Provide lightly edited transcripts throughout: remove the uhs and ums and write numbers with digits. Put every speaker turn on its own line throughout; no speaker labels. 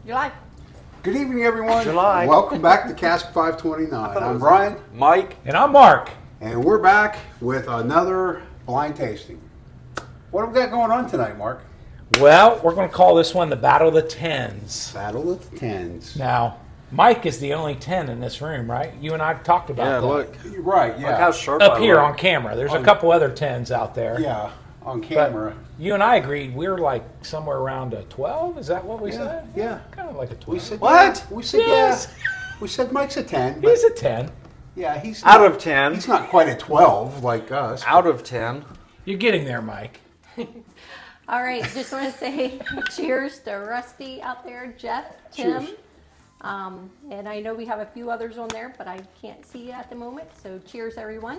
You're live.
Good evening, everyone.
July.
Welcome back to Cask 529. I'm Bryan.
Mike.
And I'm Mark.
And we're back with another blind tasting. What have we got going on tonight, Mark?
Well, we're going to call this one the Battle of the Tens.
Battle of the Tens.
Now, Mike is the only 10 in this room, right? You and I have talked about
Yeah,
that.
look.
You're right, yeah.
Look how sharp
Up
I
here
look.
on camera. There's a couple other 10s out there.
Yeah, on
But
camera.
you and I agreed we're like somewhere around a 12. Is that what we
Yeah,
said?
yeah.
Kind of like a 12.
We said
What?
Yeah. We said
Yes.
yeah. We said Mike's a 10. But
He's a 10.
yeah, he's
Out
not,
of 10.
He's not quite a 12 like us.
Out of 10.
You're getting there, Mike.
All right, just want to say cheers to Rusty out there, Jeff, Tim.
Cheers.
And I know we have a few others on there, but I can't see you at the moment. So cheers, everyone.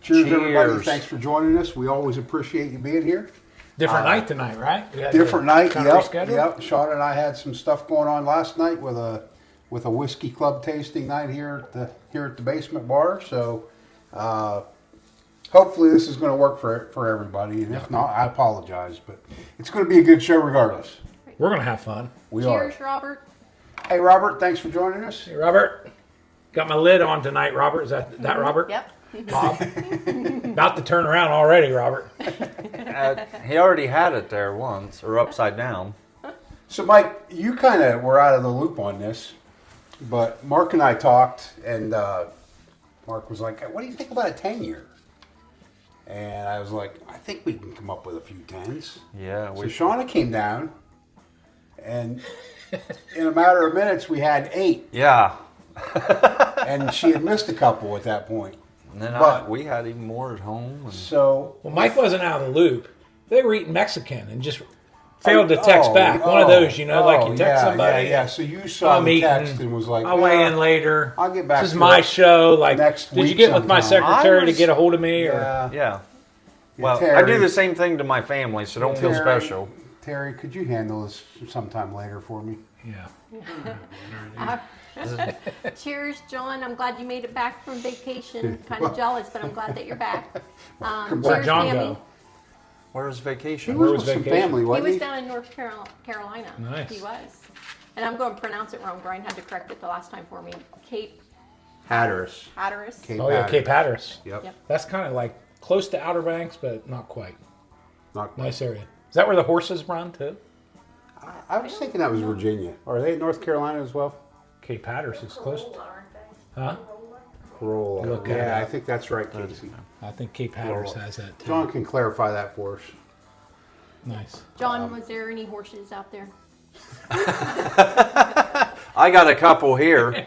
Cheers, everybody.
Cheers.
Thanks for joining us. We always appreciate you being here.
Different night tonight, right? We had
Different
to
night,
kind of
yep.
reschedule?
Yep. Sean and I had some stuff going on last night with a whiskey club tasting night here at the basement bar. So hopefully this is going to work for everybody. And if not, I apologize, but it's going to be a good show regardless.
We're going to have fun.
We
Cheers,
are.
Robert.
Hey, Robert, thanks for joining us.
Hey, Robert. Got my lid on tonight, Robert. Is that Robert?
Yep.
Bob? About to turn around already, Robert.
He already had it there once, or upside down.
So, Mike, you kind of were out of the loop on this, but Mark and I talked, and Mark was like, "What do you think about a 10-year?" And I was like, "I think we can come up with a few 10s."
Yeah,
So Shauna came down, and in a matter of minutes, we had 8,
Yeah.
and she had missed a couple at that point.
And then
But-
we had even more at home. And
So,
Well, Mike wasn't out of the loop. They were eating Mexican and just failed to text back. One of those, like you text somebody.
Yeah. So you saw
I'm
the
eating.
text and was like,
I'll weigh
"Yeah,
in later.
I'll get back
This is
to
my
it
show. Like,
next
did you
week
get with my
sometime."
secretary
I
to
was-
get a hold of me? Or
Yeah.
yeah. Well, I
Terry.
do the same thing to my family, so don't feel
Terry,
special.
Terry, could you handle this sometime later for me?
yeah.
Cheers, John. I'm glad you made it back from vacation. Kind of jealous, but I'm glad that you're back. Cheers,
John
Tammy.
go?
Where was
He
vacation?
was
was
with some
vacation?
family,
He
wasn't
was
he?
down in North Carolina.
Nice.
He was. And I'm going to pronounce it wrong. Brian had to correct it the last time for me. Cape
Hatteras.
Hatteras.
Oh, yeah, Cape Hatteras.
Yep.
Yep.
That's kind of like close to Outer Banks, but not quite.
Not,
Nice area. Is that where the horses run, too?
I was thinking that was Virginia. Are they in North Carolina as well?
Cape Hatteras is close. Huh?
Corolla.
Look at
Yeah,
it.
I think that's right, Casey.
I think Cape Hatteras has that, too.
John can clarify that for us.
Nice.
John, was there any horses out there?
I got a couple here.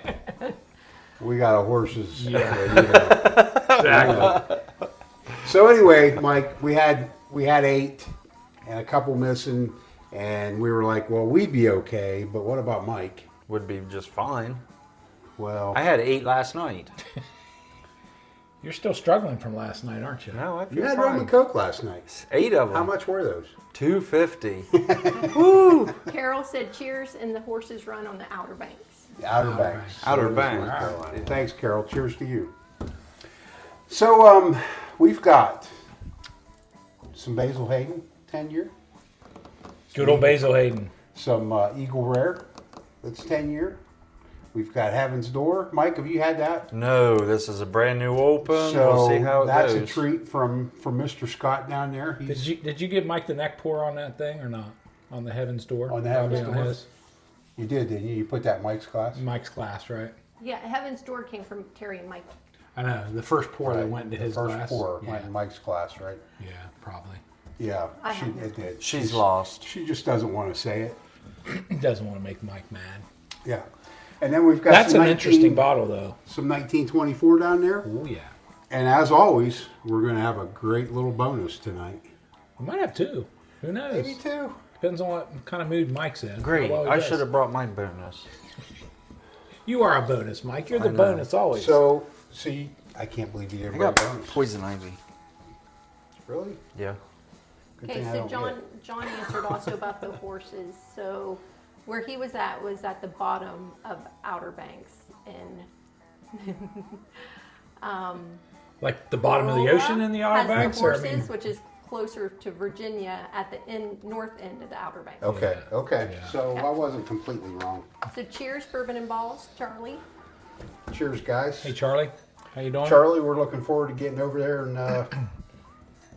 We got a horses.
Exactly.
So anyway, Mike, we had 8 and a couple missing, and we were like, well, we'd be okay, but what about Mike?
Would be just fine.
Well,
I had 8 last night.
You're still struggling from last night, aren't you?
No, I
you
feel
had rum
fine.
and Coke last night.
8 of them.
How much were those?
$2.50.
Carol said cheers, and the horses run on the Outer Banks.
Outer Banks.
Outer
So it is
Banks.
North Carolina. Thanks, Carol. Cheers to you. So we've got some Basil Hayden 10-year,
Good old Basil Hayden.
some Eagle Rare that's 10-year. We've got Heaven's Door. Mike, have you had that?
No, this is a brand new open.
So
we'll see how it
that's
goes.
a treat from Mr. Scott down there.
Did you give Mike the neck pour on that thing or not? On the Heaven's Door?
On the Heaven's
Probably
Door?
his.
You did, didn't you? You put that in Mike's glass?
Mike's glass, right?
Yeah, Heaven's Door came from Terry and Mike.
I know. The first pour that
Right.
went into
The
his
first
glass.
pour
yeah.
went in Mike's glass, right?
Yeah, probably.
Yeah,
I have
it did.
She's lost.
She just doesn't want to say it.
He doesn't want to make Mike mad.
Yeah. And then we've got
That's
some
an interesting bottle, though.
some 1924 down there.
Oh, yeah.
And as always, we're going to have a great little bonus tonight.
We might have 2. Who knows?
Maybe 2.
Depends on what kind of mood Mike's in.
Great.
How well he
I
does.
should have brought my bonus.
You are a bonus, Mike. You're the
I know.
bonus always.
So I can't believe you
I
didn't
got
bring bonus.
poison ivy.
Really?
Yeah.
Good
Okay,
thing I
so
don't get it.
John answered also about the horses. So where he was at the bottom of Outer Banks, and
like the bottom of the ocean in the Outer
has
Banks?
the
Or,
horses,
I mean,
which is closer to Virginia at the north end of the Outer Banks.
Okay, okay.
Yeah.
So I wasn't completely wrong.
So cheers, bourbon and balls, Charlie.
Cheers, guys.
Hey, Charlie. How you doing?
Charlie, we're looking forward to getting over there and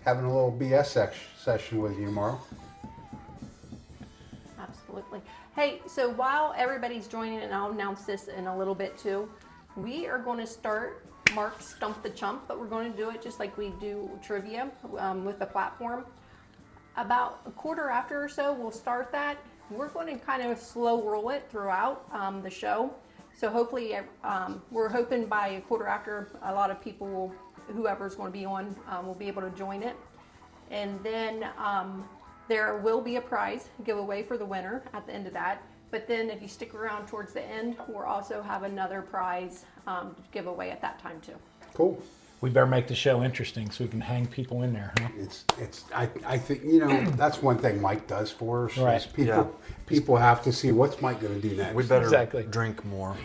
having a little BS session with you tomorrow.
Absolutely. Hey, so while everybody's joining, and I'll announce this in a little bit too, we are going to start Mark's Stump the Chump, but we're going to do it just like we do trivia with the platform. About a quarter after or so, we'll start that. We're going to kind of slow roll it throughout the show. So hopefully, we're hoping by a quarter after, a lot of people will, whoever's going to be on, will be able to join it. And then there will be a prize giveaway for the winner at the end of that. But then if you stick around towards the end, we'll also have another prize giveaway at that time too.
Cool.
We better make the show interesting so we can hang people in there, huh?
I think, you know, that's one thing Mike does for us.
Right.
Is people have to see what's Mike going to do next.
We better
Exactly.
drink more.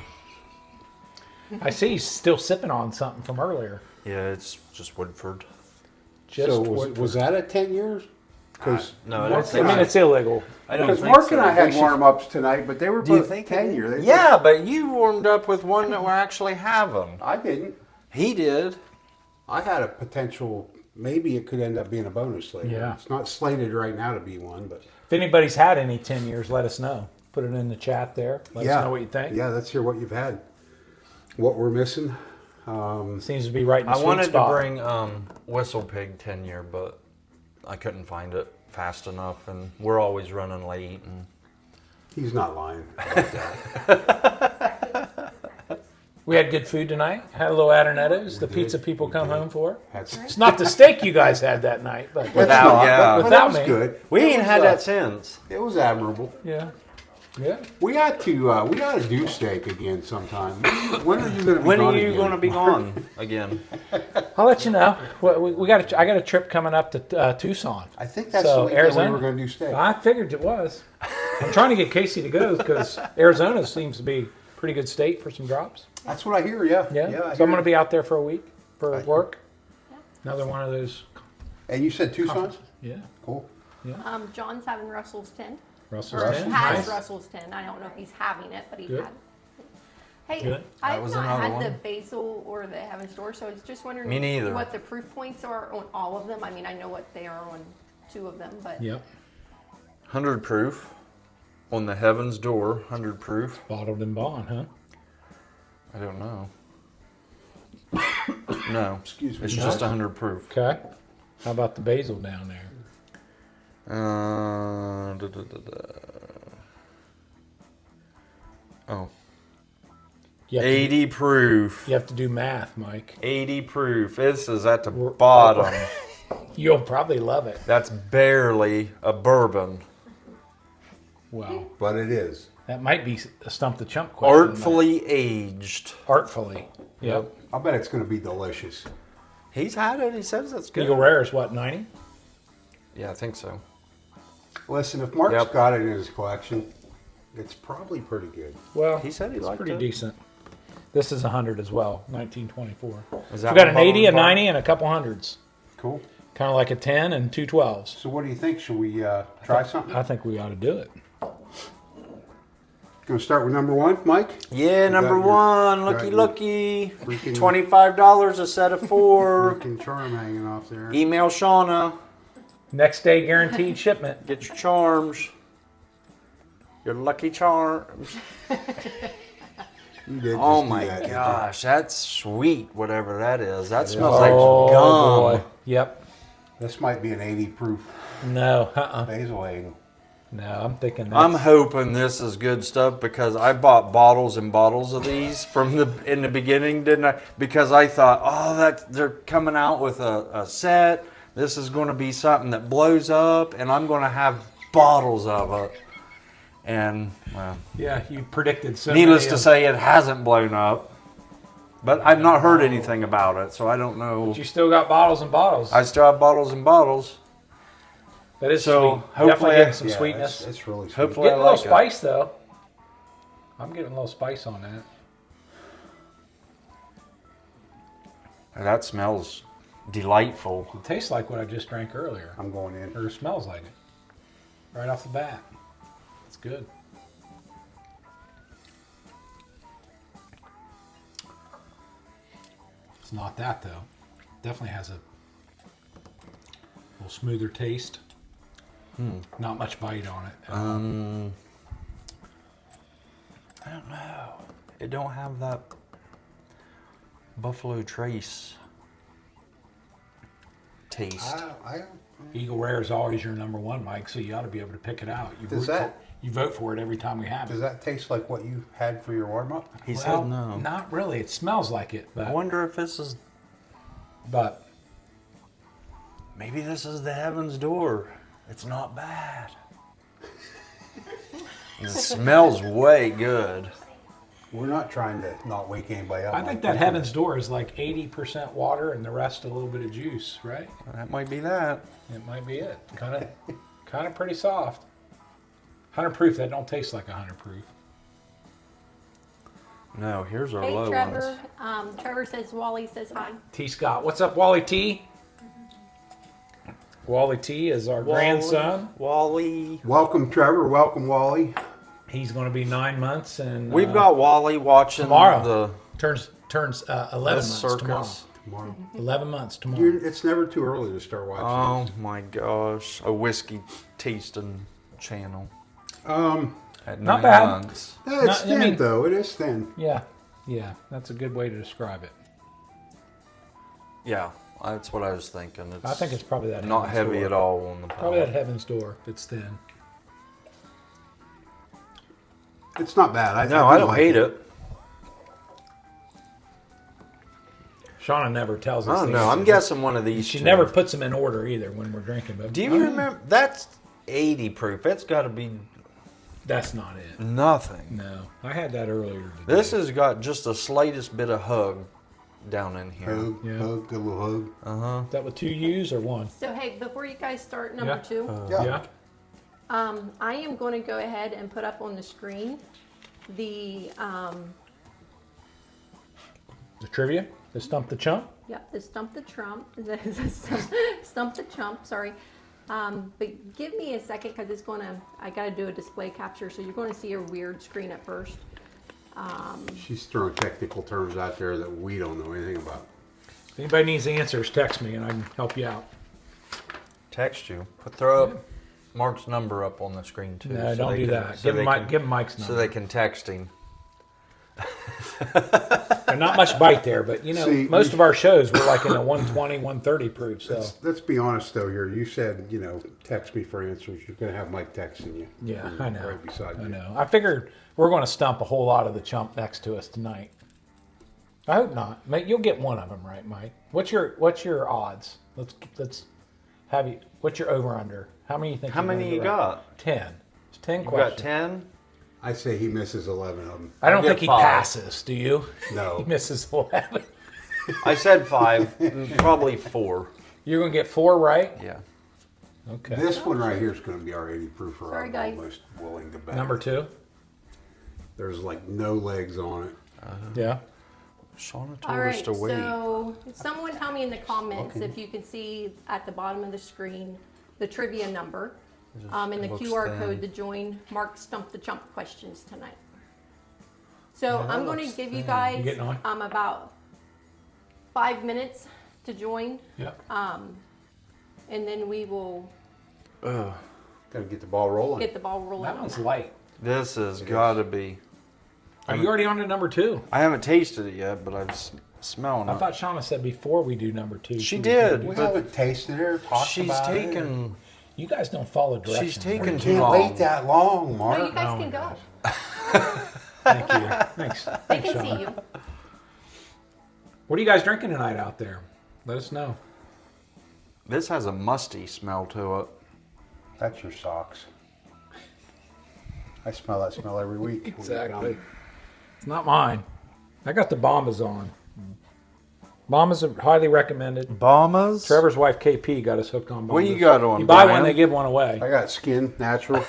I see he's still sipping on something from earlier.
Yeah, it's just Woodford.
Just
So
what-
was that at 10 years? Because
No,
Mark
that's
I mean, it's illegal.
I don't
because
think
Mark
so.
and I had
We should-
warm-ups tonight, but they were
Do you
both
think
10 year.
Yeah, but you warmed up with one that we're actually having.
I didn't.
He did.
I had a potential, maybe it could end up being a bonus later.
Yeah.
It's not slated right now to be one, but
If anybody's had any 10 years, let us know. Put it in the chat there. Let us know what you think.
Yeah, let's hear what you've had. What we're missing.
Seems to be right in the
I
sweet
wanted
spot.
to bring Whistle Pig 10 year, but I couldn't find it fast enough, and we're always running late. And
He's not lying about that.
We had good food tonight. Had a little Adernettos. The pizza people come home for.
That's,
It's not the steak you guys had that night, but
Without- yeah.
but
Without
it was
me.
good.
we
It
ain't
was,
had that since.
It was admirable.
yeah, yeah.
We got to do steak again sometime. When are you going to be
When
gone
are you
again?
going to be gone again?
I'll let you know. We got. I got a trip coming up to Tucson.
I think that's
So,
the weekend
Arizona?
we were going to do steak.
I figured it was. I'm trying to get Casey to go because Arizona seems to be a pretty good state for some drops.
That's what I hear. Yeah.
Yeah.
I
So
hear
I'm going to
it.
be out there for a week for work. Another one of those.
And you said Tucson?
Yeah.
Cool.
John's having Russell's 10.
Russell's
Or
10.
has
Nice.
Russell's 10. I don't know if he's having it, but he
Good.
had it. Hey,
Good.
I've
was
not
another
had
one.
the basil or the Heaven Store, so I was just wondering
Me neither.
what the proof points are on all of them. I mean, I know what they are on 2 of them, but
Yep.
100 proof on the Heaven's Door. 100 proof.
Bottled and bond, huh?
I don't know. No,
Excuse me.
it's just 100 proof.
Okay. How about the basil down there?
Oh,
You have, to,
80 proof.
you have to do math, Mike.
80 proof. This is at the bottom.
You'll probably love it.
That's barely a bourbon.
Wow.
But it is.
That might be a stump the chump question.
Artfully aged.
Artfully. Yep.
I bet it's going to be delicious.
He's had it. He says that's good.
Eagle Rare is what, 90?
Yeah, I think so.
Listen, if Mark's
Yep.
got it in his collection, it's probably pretty good.
Well,
He said he
it's
liked
pretty
it.
decent. This is 100 as well, 1924.
Is
So
that
we got an
one
80, a
bottled
90, and a couple hundreds.
Cool.
Kind of like a 10 and two 12s.
So what do you think? Should we try something?
I think we ought to do it.
Going to start with number 1, Mike?
Yeah, number
got your-
one.
got
Looky,
your
looky.
freaking-
$25 a set of 4.
Freaking charm hanging off there.
Email Shauna.
Next day guaranteed shipment.
Get your charms. Your lucky charms.
You did
Oh
just do
my
that, didn't you?
gosh, that's sweet, whatever that is. That smells
Oh,
like gum.
boy. Yep.
This might be an 80 proof
No,
basil egg.
No, I'm thinking that's...
I'm hoping this is good stuff because I bought bottles and bottles of these in the beginning, didn't I? Because I thought, oh, they're coming out with a set. This is going to be something that blows up, and I'm going to have bottles of it. And well,
Yeah, you predicted so
needless
many
to
of-
say, it hasn't blown up. But I've not heard anything about it, so I don't know.
But you still got bottles and bottles.
I still have bottles and bottles.
That is
So,
sweet. Definitely
hopefully-
getting some
Yeah,
sweetness.
It's really sweet.
Hopefully-
Getting a
I
little
like it.
spice though. I'm getting a little spice on that.
That smells delightful.
It tastes like what I just drank earlier.
I'm going in.
Or smells like it. Right off the bat. It's good. It's not that though. Definitely has a little smoother taste. Not much bite on it.
I don't know. It don't have that Buffalo Trace taste.
Eagle Rare is always your number one, Mike, so you ought to be able to pick it out. You vote for it every time we have it.
Does that taste like what you had for your warm up?
He said no.
Not really. It smells like it,
I
but
wonder if this is, maybe this is the Heaven's Door. It's not bad. It smells way good.
We're not trying to not wake anybody up.
I think that Heaven's Door is like 80% water and the rest a little bit of juice, right?
That might be that.
It might be it. Kind of pretty soft. 100 proof. That don't taste like 100 proof.
No, here's our
Hey,
low
Trevor.
ones.
Trevor says, Wally says hi.
T. Scott, what's up, Wally T? Wally T is our grandson.
Wally.
Welcome, Trevor. Welcome, Wally.
He's going to be 9 months, and
We've got Wally watching
tomorrow.
the
turns 11 months
circus.
tomorrow. 11 months tomorrow.
It's never too early to start watching.
Oh my gosh, a whiskey tasting channel. At
Not
9
bad.
months.
Yeah, it's
No, I
thin,
mean-
though. It is thin.
Yeah, that's a good way to describe it.
Yeah, that's what I was thinking. It's
I think it's probably that
not
Heaven's
heavy
Door.
at all on the
Probably that
palate.
Heaven's Door. It's thin.
It's not bad.
No, I don't hate it.
Shauna never tells us.
I don't
the
know. I'm
answers.
guessing one of these.
She
two.
never puts them in order either when we're drinking. But
Do you remember? That's 80 proof. It's got to be
That's not it.
nothing.
No, I had that earlier today.
This has got just the slightest bit of hug down in here.
Hug,
Yeah.
hug, a little hug.
Is that with 2 U's or 1?
So, hey, before you guys start number
Yeah.
2,
Yeah.
I am going to go ahead and put up on the screen the,
The trivia, the Stump the Chump.
the Stump the Trump, Stump the Chump, sorry. But give me a second because I got to do a display capture, so you're going to see a weird screen at first.
She's throwing technical terms out there that we don't know anything about.
If anybody needs answers, text me and I can help you out.
Text you. Throw up Mark's number up on the screen too.
No,
so
don't
they
do
can-
that.
so
Give
they
him,
can-
give him Mike's number.
So they can text him.
There's not much bite there, but you know,
See,
most of our shows we're like in a 120, 130 proof. So
Let's be honest, though, here. You said, text me for answers. You're going to have Mike texting you.
yeah,
He's
I know.
Right beside you.
I know. I figured we're going to stump a whole lot of the chump next to us tonight. I hope not. Mate, you'll get one of them right, Mike. What's your odds? Let's have you. What's your over under? How many you think?
How
you're gonna
many
get
you
right?
got?
10. It's 10
You
questions.
got 10?
I say he misses 11 of them.
I don't
I'll
think
get
he
5.
passes. Do you? He
No.
misses 11.
I said 5, probably 4.
You're gonna get 4 right.
Yeah.
Okay.
This one right here is going to be our 80 proofer.
Sorry,
I'm
guys.
almost willing to bet.
Number 2.
There's like no legs on it.
Yeah.
Shauna told
All
us
right,
to wait.
so someone tell me in the comments if you can see at the bottom of the screen the trivia number and the
looks
QR
thin.
code to join Mark Stump the Chump questions tonight. So
Yeah, that
I'm going to
looks
give you
thin.
guys
You getting on?
about 5 minutes to join,
Yep.
and then we will
Got to get the ball rolling.
get the ball rolling
That
on
one's
that.
light.
This has got to be.
Are you already on to number 2?
I haven't tasted it yet, but I'm smelling
I
it.
thought Shauna said before we do number 2.
She
was
did.
gonna
We
do-
haven't tasted it or talked
She's
about it.
taken.
You guys don't follow directions.
She's taken
We
too
can't
long.
wait that long,
No,
Mark.
you guys
Oh
can
my
go.
Thank you. Thanks.
They
Thanks,
can see
Shauna.
you.
What are you guys drinking tonight out there? Let us know.
This has a musty smell to it.
That's your socks. I smell that smell every week.
Exactly. It's not mine. I got the Bombas on. Bombas are highly recommended.
Bombas?
Trevor's wife KP got us hooked on Bombas.
What you got on,
You buy one,
Bryan?
they give one away.
I got skin, natural.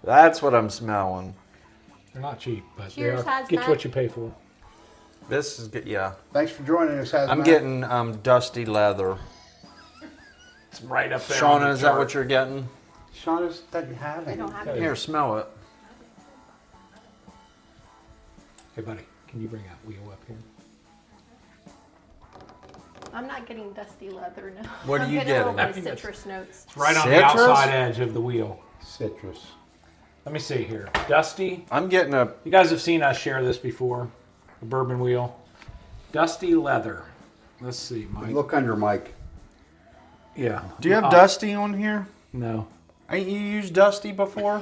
That's what I'm smelling.
They're not cheap, but
Cheers,
they are,
Hazmat.
get what you pay for.
This is good. Yeah.
Thanks for joining us, Hazmat.
I'm getting dusty leather.
It's right up there. on
Shona,
the
is that
chart.
what you're getting?
Shauna doesn't have
I
any.
don't have
Okay.
it.
Here, smell it.
Hey, buddy, can you bring that wheel up here?
I'm not getting dusty leather, no.
What are
I'm
you
getting? A little
getting?
bit of citrus notes.
It's right on the
Citrus?
outside edge of the wheel.
Citrus.
Let me see here. Dusty.
I'm getting a.
You guys have seen us share this before. The bourbon wheel. Dusty leather. Let's see, Mike.
Look under Mike.
Yeah.
Do you have Dusty on here?
No.
Ain't you used Dusty before,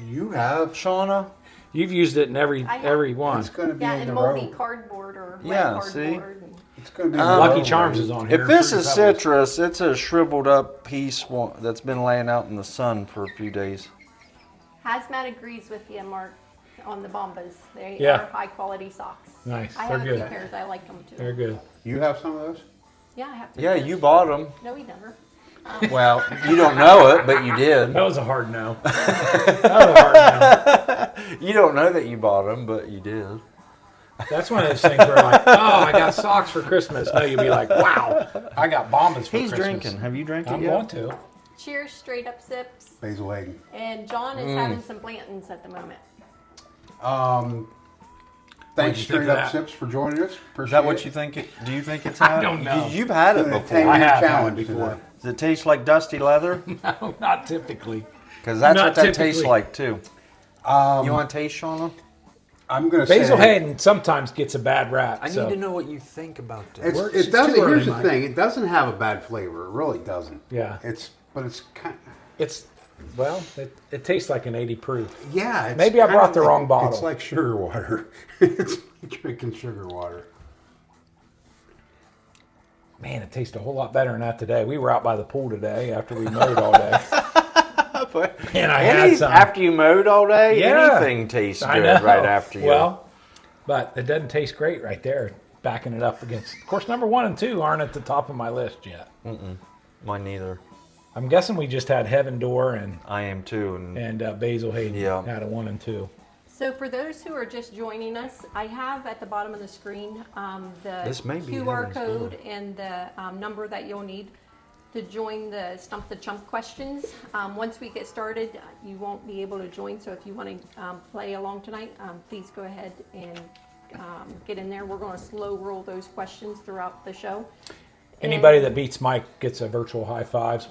You have.
Shauna?
You've used it in every
I have.
every one.
It's going to be
Yeah,
in
and
the
moldy
road.
cardboard or wet
Yeah, see?
cardboard. and-
It's going to be in the
Lucky
road,
Charms
right?
is on here.
If this
Fruity
is
Pebbles.
citrus, it's a shriveled up piece that's been laying out in the sun for a few days.
Hazmat agrees with you, Mark, on the Bombas. They
Yeah.
are high quality socks.
Nice.
I
They're
have a few
good.
pairs. I like them too.
Very good.
You have some of those?
Yeah, I have to.
Yeah, you bought them.
No, we never.
Well, you don't know it, but you did.
That was a hard no. That was a hard no.
You don't know that you bought them, but you did.
That's one of those things where like, oh, I got socks for Christmas. No, you'll be like, wow, I got bombas for
He's
Christmas.
drinking. Have you drank it
I'm
yet?
going to.
Cheers, straight up sips.
Basil Hayden.
And John is having some Blantons at the moment.
Thanks,
you think
Straight
of
Up
that?
Sips, for joining us.
Is that what you think? Do you think it's?
I don't know.
You've had it
Doing a
before.
10-year
I have had
challenge
it before.
today.
Does it taste like dusty leather?
No, not typically.
Because that's
Not
what that
typically.
tastes like too. You want to taste, Shauna?
I'm going to say.
Basil Hayden sometimes gets a bad rap.
I need
so.
to know what you think about this.
It's,
Works.
it
It's
doesn't.
too early,
Here's the
Mike.
thing. It doesn't have a bad flavor. It really doesn't.
Yeah.
But it's kind.
It's, well, it tastes like an 80 proof.
Yeah. It's
Maybe I
kind
brought
of
the
like-
wrong bottle.
It's like sugar water. It's like drinking sugar water.
Man, it tastes a whole lot better than that today. We were out by the pool today after we mowed all day. And I had some.
After you mowed all day,
Yeah.
anything tastes
I
good
know.
right after you.
Well, but it doesn't taste great right there, backing it up against. Of course, number 1 and 2 aren't at the top of my list yet.
Mine neither.
I'm guessing we just had Heaven Door and
I am too. And
Basil Hayden
Yeah.
had a 1 and 2.
So for those who are just joining us, I have at the bottom of the screen the
This may be
QR
Heaven's
code
Door.
and the number that you'll need to join the Stump the Chump questions. Once we get started, you won't be able to join. So if you want to play along tonight, please go ahead and get in there. We're going to slow roll those questions throughout the show.
Anybody
And-
that beats Mike gets a virtual high fives.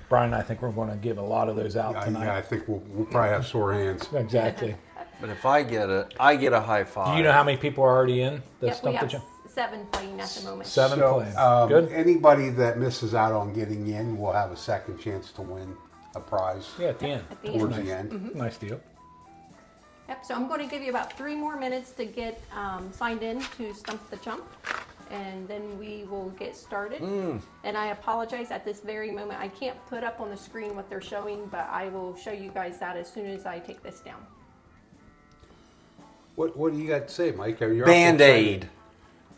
Brian, I think we're going to give a lot of those out tonight.
Yeah, I think we'll probably have sore hands.
Exactly.
But if I get it, I get a high five.
Do you know how many people are already in the
Yep, we
Stump the
have
Chump?
7 playing at the moment.
7
So,
playing. Good.
Anybody that misses out on getting in will have a second chance to win a prize
Yeah, at the end.
At the
towards
end.
the end.
Nice deal.
Yep, so I'm going to give you about 3 more minutes to get signed in to Stump the Chump, and then we will get started. And I apologize at this very moment. I can't put up on the screen what they're showing, but I will show you guys that as soon as I take this down.
What do you got to say, Mike? Are you
Band-Aid.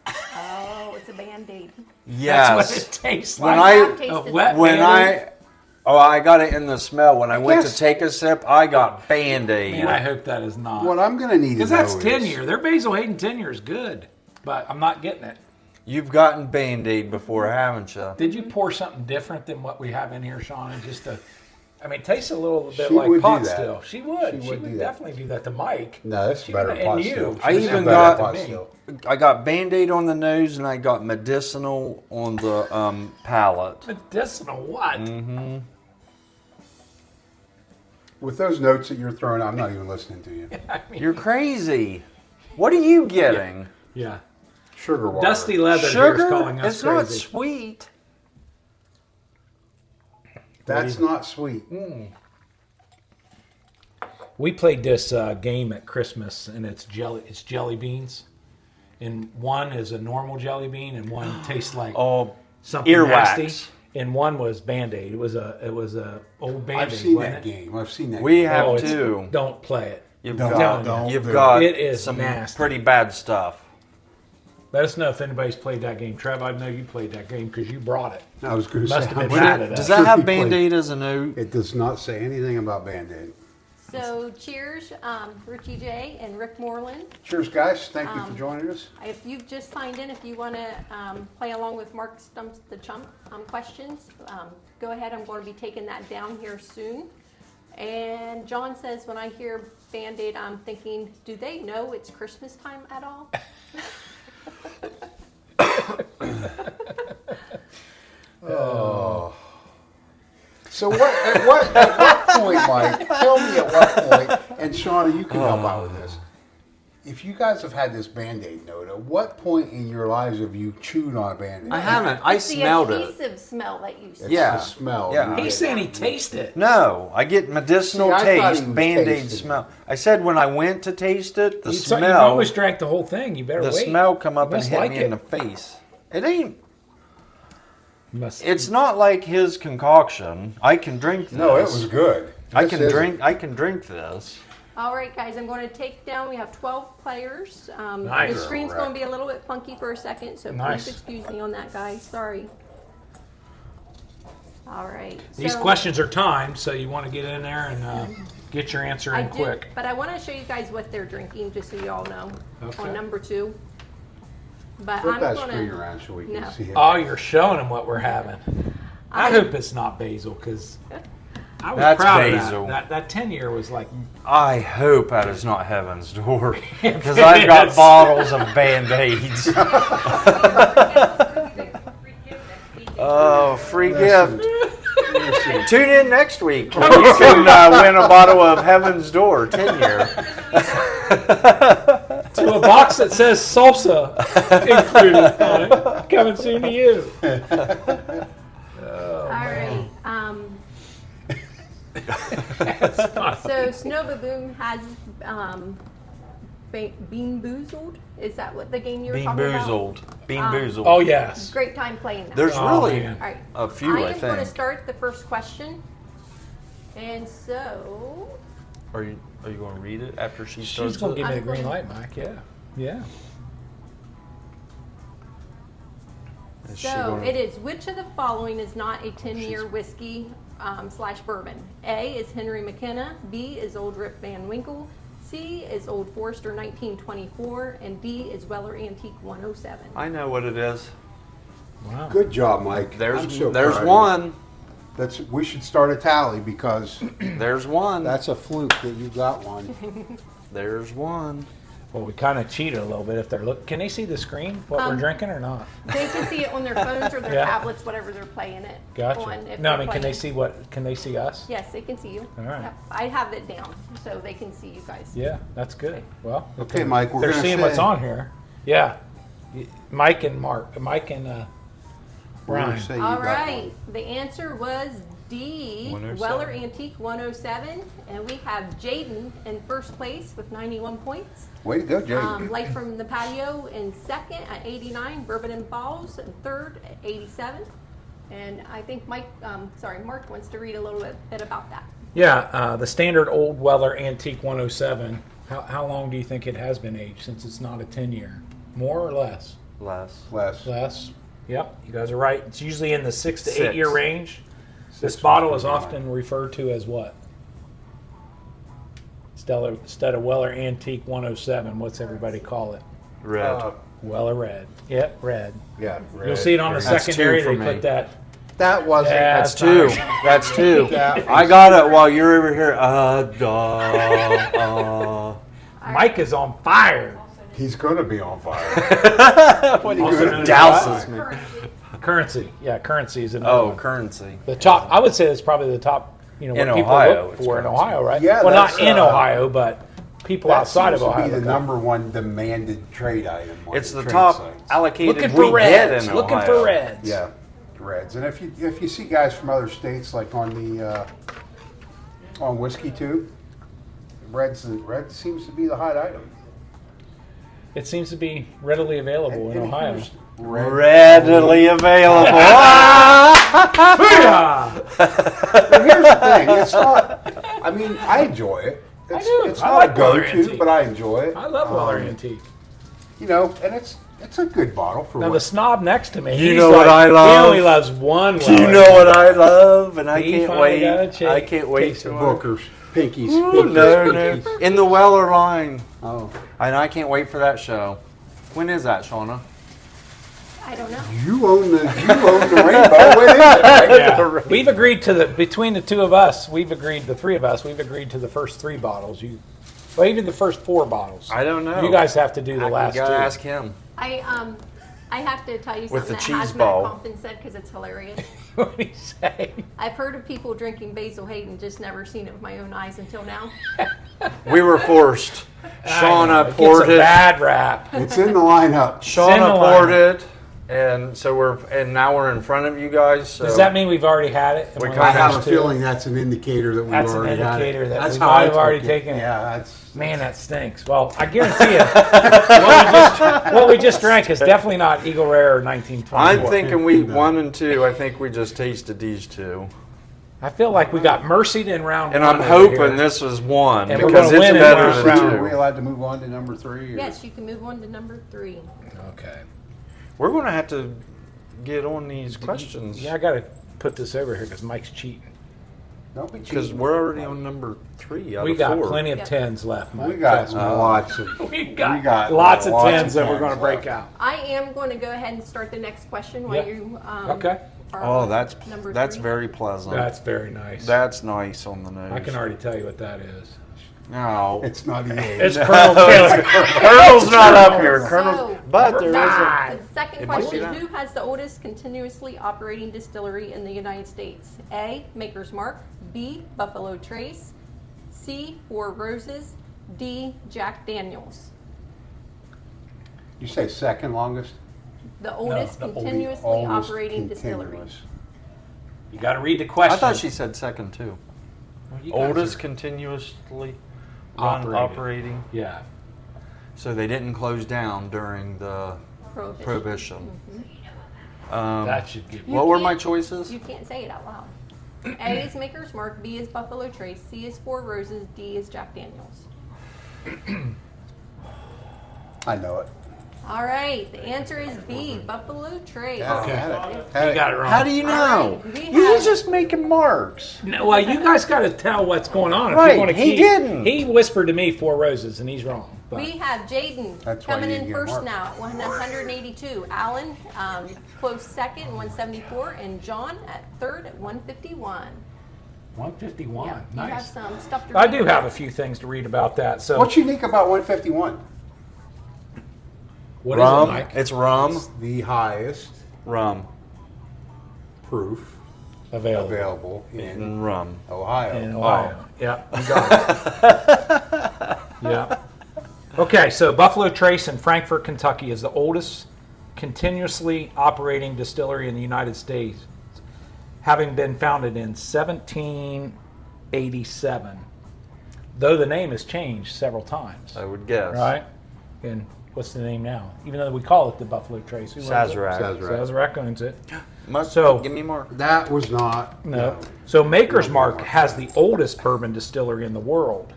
Oh, it's a Band-Aid.
Yes.
That's what it tastes
When
like.
I-
I've tasted
wet
it.
When
Band-Aid?
I got it in the smell. When I went to
guess-
take a sip, I got Band-Aid.
Man, I hope that is not.
What I'm going to need to know
Because that's
is-
10 year. Their Basil Hayden 10 year is good, but I'm not getting it.
You've gotten Band-Aid before, haven't you?
Did you pour something different than what we have in here, Sean? Just I mean, it tastes a little bit
She
like
would do
pot
that.
still. She would.
She would do that.
definitely do that to Mike.
No, that's
She
better
would-
than pot
and you.
still.
I
This is
even
better
got-
than pot
Me.
still.
I got Band-Aid on the nose and I got medicinal on the palate.
Medicinal what?
Mm-hmm. With those notes that you're throwing, I'm not even listening to you.
I mean,
You're crazy. What are you getting?
yeah.
Sugar water.
Dusty Leather here's
Sugar?
calling us
It's not
crazy.
sweet.
That's not sweet.
We played this game at Christmas, and it's jelly beans, and one is a normal jelly bean, and one tastes like
Oh,
something
earwax.
nasty, and one was Band-Aid. It was a old Band-Aid.
I've seen
wasn't
that
it?
game. I've seen that
We
game.
have
Oh, it's-
too.
Don't play it.
You've
Don't-
got,
don't
you've
do
got
it. It is
some
nasty.
pretty bad stuff.
Let us know if anybody's played that game. Trev, I know you played that game because you brought it.
I was going to
Must
say,
have been
how
mad
many-
at
Does
us.
that have
Should be played.
Band-Aid as a note?
It does not say anything about Band-Aid.
So cheers, Richie J and Rick Moreland.
Cheers, guys. Thank you for joining us.
If you've just signed in, if you want to play along with Mark Stumps the Chump questions, go ahead. I'm going to be taking that down here soon. And John says, when I hear Band-Aid, I'm thinking, do they know it's Christmas time at all?
Oh. So at what point, Mike, tell me at what point, and Shauna, you can help out with this. If you guys have had this Band-Aid note, at what point in your lives have you chewed on a Band-Aid?
I haven't. I smelled
the
it.
adhesive smell that you see.
It's
Yeah.
the smell.
Yeah.
You
He's
get.
saying he tasted it.
No, I get medicinal
See, I thought
taste,
he was
Band-Aid
tasting it.
smell. I said when I went to taste it, the
You
smell,
almost drank the whole thing. You better
the
wait.
smell come up
You
and
must
hit
like
me
it.
in the face. It ain't.
You must-
It's not like his concoction. I can drink this.
No, it was good.
I
This
can
isn't.
drink. I can drink this.
All right, guys, I'm going to take down, we have 12 players.
Nice.
The screen's going to be a little bit funky for a second, so
Nice.
please excuse me on that, guys. Sorry. All right.
These
so
questions are timed, so you want to get in there and get your answer
I
in
did,
quick.
but I want to show you guys what they're drinking, just so you all know,
Okay.
on number 2. But
Flip
I'm
that
going
screen
to...
around so we can
No.
see it.
Oh, you're showing them what we're having. I
I-
hope it's not basil, because I was
That's
proud
basil.
of that. That 10-year was like,
I hope that is not Heaven's Door, because
It
I've got
is.
bottles of Band-Aids. Oh, free gift!
Listen,
Tune in next week. You can win a bottle of Heaven's Door 10-year.
to a box that says salsa included on it. Coming soon to you.
All right. So Snow Baboon has Bean Boozled. Is that what the game you were
Bean
talking about?
Boozled. Bean Boozled.
Oh, yes.
Great time playing that.
There's
Oh,
really
man.
All right.
a few, I
am going to
think.
start the first question. And so,
Are you going to read it after she
She's
starts
going to
it?
give me the
I'm
green
gonna-
light, Mike. Yeah. Yeah.
Is she
so
gonna-
it is, which of the following is not a 10-year whiskey / bourbon? A is Henry McKenna, B is Old Rip Van Winkle, C is Old Forester 1924, and D is Weller Antique 107.
I know what it is.
Wow.
good job, Mike.
There's
I'm so
there's
proud of
one.
you. We should start a tally because
There's one.
that's a fluke that you got one.
There's one.
Well, we kind of cheated a little bit. If they're can they see the screen what we're drinking or not?
They can see it on their phones or their
Yeah.
tablets, whatever they're playing it
Gotcha.
on. If
No, I
they're
mean, can they
playing.
see what? Can they see us?
Yes, they can see you.
All right.
Yep. I have it down so they can see you guys.
Yeah, that's good. Well, if
Okay,
they're-
Mike, we're
they're
gonna
seeing
say-
what's on here. Yeah, Mike and
We're gonna
Bryan.
say you
All
got
right, the answer was D,
107.
Weller Antique 107, and we have Jaden in first place with 91 points.
one. Way to go, Jay.
Life from the Patio in second at 89, Bourbon and Falls in third at 87, and I think Mark wants to read a little bit about that.
Yeah, the standard old Weller Antique 107. How long do you think it has been aged since it's not a 10-year? More or less?
Less.
Les.
Less. Yep, you guys are right. It's usually in the 6 to 8
6.
year range. This
Six
bottle
was
is
pretty
often referred to as what? Instead of Weller Antique 107, what's everybody call it?
Red.
Weller Red. Yep, red.
Yeah.
You'll see it on the
That's
secondary.
two for
They
me.
put that.
That wasn't.
Yeah.
That's two. That's two.
That
I got it while you're over here.
Mike is on fire.
He's going to be on fire.
What are you
Also
going
known
to
as
douses me?
Currency. Yeah, currency is another
Oh,
one.
currency.
The top, I would say that's probably the top,
In
what people
Ohio,
look
it's
for in
currency.
Ohio, right?
Yeah,
well, not
that's,
in Ohio, but people
That
outside of
seems to
Ohio.
be the
look up.
number one demanded trade item. On
It's the
trade
top
sites.
allocated
Looking
we
for
get
reds.
in
Looking
Ohio.
for reds.
Yeah, Reds. And if you see guys from other states, like on the on Whiskey Tube, Red seems to be the hot item.
It seems to be readily available in
And
Ohio.
here's Red.
Readily available.
But here's the thing: it's not. I mean, I enjoy it. It's,
do.
It's
I
not
like
a
Weller
go-to,
Antique.
but I enjoy it.
I love Weller Antique.
You know, and it's a good bottle for
Now
what.
the snob next to me,
You
he's
know what I
He
love?
only loves one.
Do you
Weller
know what
Antique.
I love? And I
He
can't
finally
wait.
got a
I can't wait
taste
to
of
Booker's. Pinkies.
Ooh,
pinkies,
no,
pinkies.
no. In the Weller line.
Oh.
And I can't wait for that show. When is that, Shona?
I don't know.
You own the rainbow. When is it? Right?
Yeah. We've agreed to between the two of us, the three of us, we've agreed to the first 3 bottles. Well, even the first 4 bottles.
I don't know.
You guys have to do the
You
last 2.
gotta ask him.
I have to tell you
With
something
the
that
cheese
Hazmat
ball.
Compton said because it's hilarious.
What do you say?
I've heard of people drinking Basil Hayden, just never seen it with my own eyes until now.
We were forced.
I know,
Shauna
it
poured
gets a
it.
bad rap.
It's in the lineup.
Shauna
Send the
poured
line.
it, and so now we're in front of you guys. So
Does that mean we've already had it? And
We
we're
kinda
I
the
have a
first two?
feeling that's an indicator that we've
That's an
already had it.
indicator that
That's
we
how
might
I
have already
took it.
taken it.
Yeah, that's.
Man, that stinks. Well, I guarantee you, what we just drank is definitely not Eagle Rare or 1924.
I'm thinking we
No.
1 and 2. I think we just tasted these 2,
I feel like we got mercied in round
and
1.
I'm
over
hoping
here.
this was 1
And we're
because
gonna
it's
win in
better
one
than
round.
Are we
2.
allowed to move on to number 3? Or?
Yes, you can move on to number 3.
Okay.
We're going to have to get on these questions
Yeah, I got to put this over here because Mike's cheating.
Don't be
because
cheating.
we're already on number 3 out
We
of
got
4.
plenty of
Yep.
10s left, Mike.
We got
Trust me.
lots of.
We got
got
lots of
lots
10s
of
that we're
10s
going to break
left.
out.
I am going to go ahead and start the next question while
Yep.
you.
Okay.
are
Oh,
on
that's
number 3.
very pleasant.
That's very nice.
That's nice on the nose.
I can already tell you what that is.
No.
It's not EA.
It's Colonel Taylor.
Colonel's not up here.
So-
Colonel, but there is a.
Five.
The second
It might be
question,
that.
who has the oldest continuously operating distillery in the United States? A, Maker's Mark, B, Buffalo Trace, C, Four Roses, D, Jack Daniels.
You say second longest?
The oldest
the
continuously
Oldest
operating distillery.
continuous.
You got to read the question.
I thought she said second too.
Well, you guys
Oldest
are-
continuously
Operating.
operating.
Yeah.
So they didn't close down during the
Prohibition.
prohibition.
That should give you.
What were
can't-
my choices?
You can't say it out loud. A is Maker's Mark, B is Buffalo Trace, C is Four Roses, D is Jack Daniels.
I know it.
All right, the answer is B, Buffalo Trace.
Yeah,
Okay.
had it.
You
Had it.
got it wrong.
How do you know?
All right, we
You're
have-
just making marks.
No, well, you guys got to tell what's going on. If
Right,
you want to
he
keep,
didn't.
He whispered to me Four Roses, and he's wrong. But
We have Jaden
That's why
coming
you
in
get
first
marked.
now at 182. Alan close second, 174, and John at third at 151.
151.
Yeah, you have
Nice.
some stuff to
I
read
do
about.
have a few things to read about that. So,
What's unique about 151?
what is
Rum.
it, Mike?
It's rum.
It's the highest
Rum.
proof
Available.
available in
And rum.
Ohio.
In Ohio. Yeah, you got it. Yeah. Okay, so Buffalo Trace in Frankfort, Kentucky is the oldest continuously operating distillery in the United States, having been founded in 1787. Though the name has changed several times.
I would guess.
Right? And what's the name now? Even though we call it the Buffalo Trace. Who owns it?
Sazerac.
Sazerac.
Sazerac owns it.
So give me more.
That was not.
No. So Maker's Mark has the oldest bourbon distillery in the world.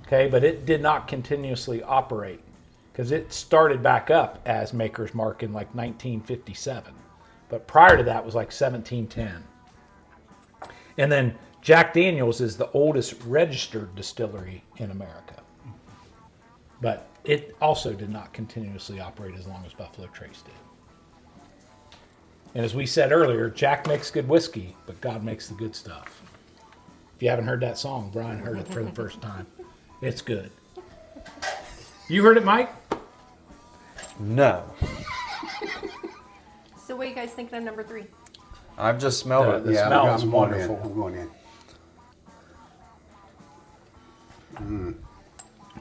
Okay, but it did not continuously operate because it started back up as Maker's Mark in like 1957. But prior to that was like 1710. And then Jack Daniels is the oldest registered distillery in America. But it also did not continuously operate as long as Buffalo Trace did. And as we said earlier, Jack makes good whiskey, but God makes the good stuff. If you haven't heard that song, Bryan heard it for the first time. It's good. You heard it, Mike?
No.
So what are you guys thinking of number 3?
I've just smelled it.
The
Yeah,
smell
I'm
is
going
wonderful.
in. I'm going in.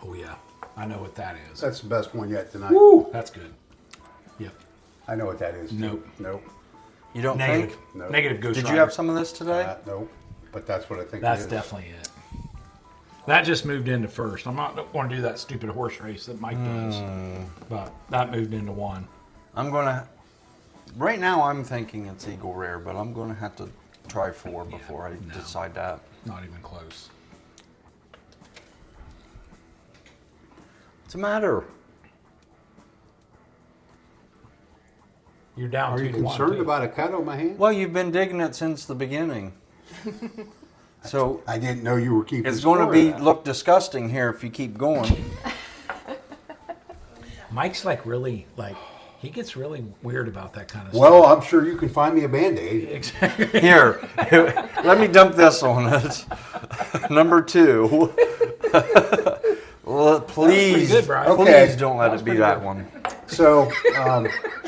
Oh, yeah. I know what that is.
That's the best one yet tonight.
Woo! That's good. Yep.
I know what that is.
Nope.
Nope.
You don't
Negative.
think?
No.
Negative Ghost
Did you
Rider.
have some of this today?
Nope. But that's what I think
That's
it is.
definitely it. That just moved into first. I'm not don't want to do that stupid horse race that Mike does. But that moved into 1.
I'm gonna. Right now, I'm thinking it's Eagle Rare, but I'm gonna have to try 4 before I decide that.
Not even close.
What's the matter?
You're down
Are
2
you
to 1.
concerned
too.
about a cut on my hand?
Well, you've been digging it since the beginning. So
I didn't know you were keeping.
it's going to
score
be
of that.
look disgusting here if you keep going.
Mike's like really like he gets really weird about that kind of
Well,
stuff.
I'm sure you can find me a Band-Aid.
Exactly.
Here, let me dump this on it. Number 2. Well, please,
good, Bryan.
Okay.
please don't let it be that one.
So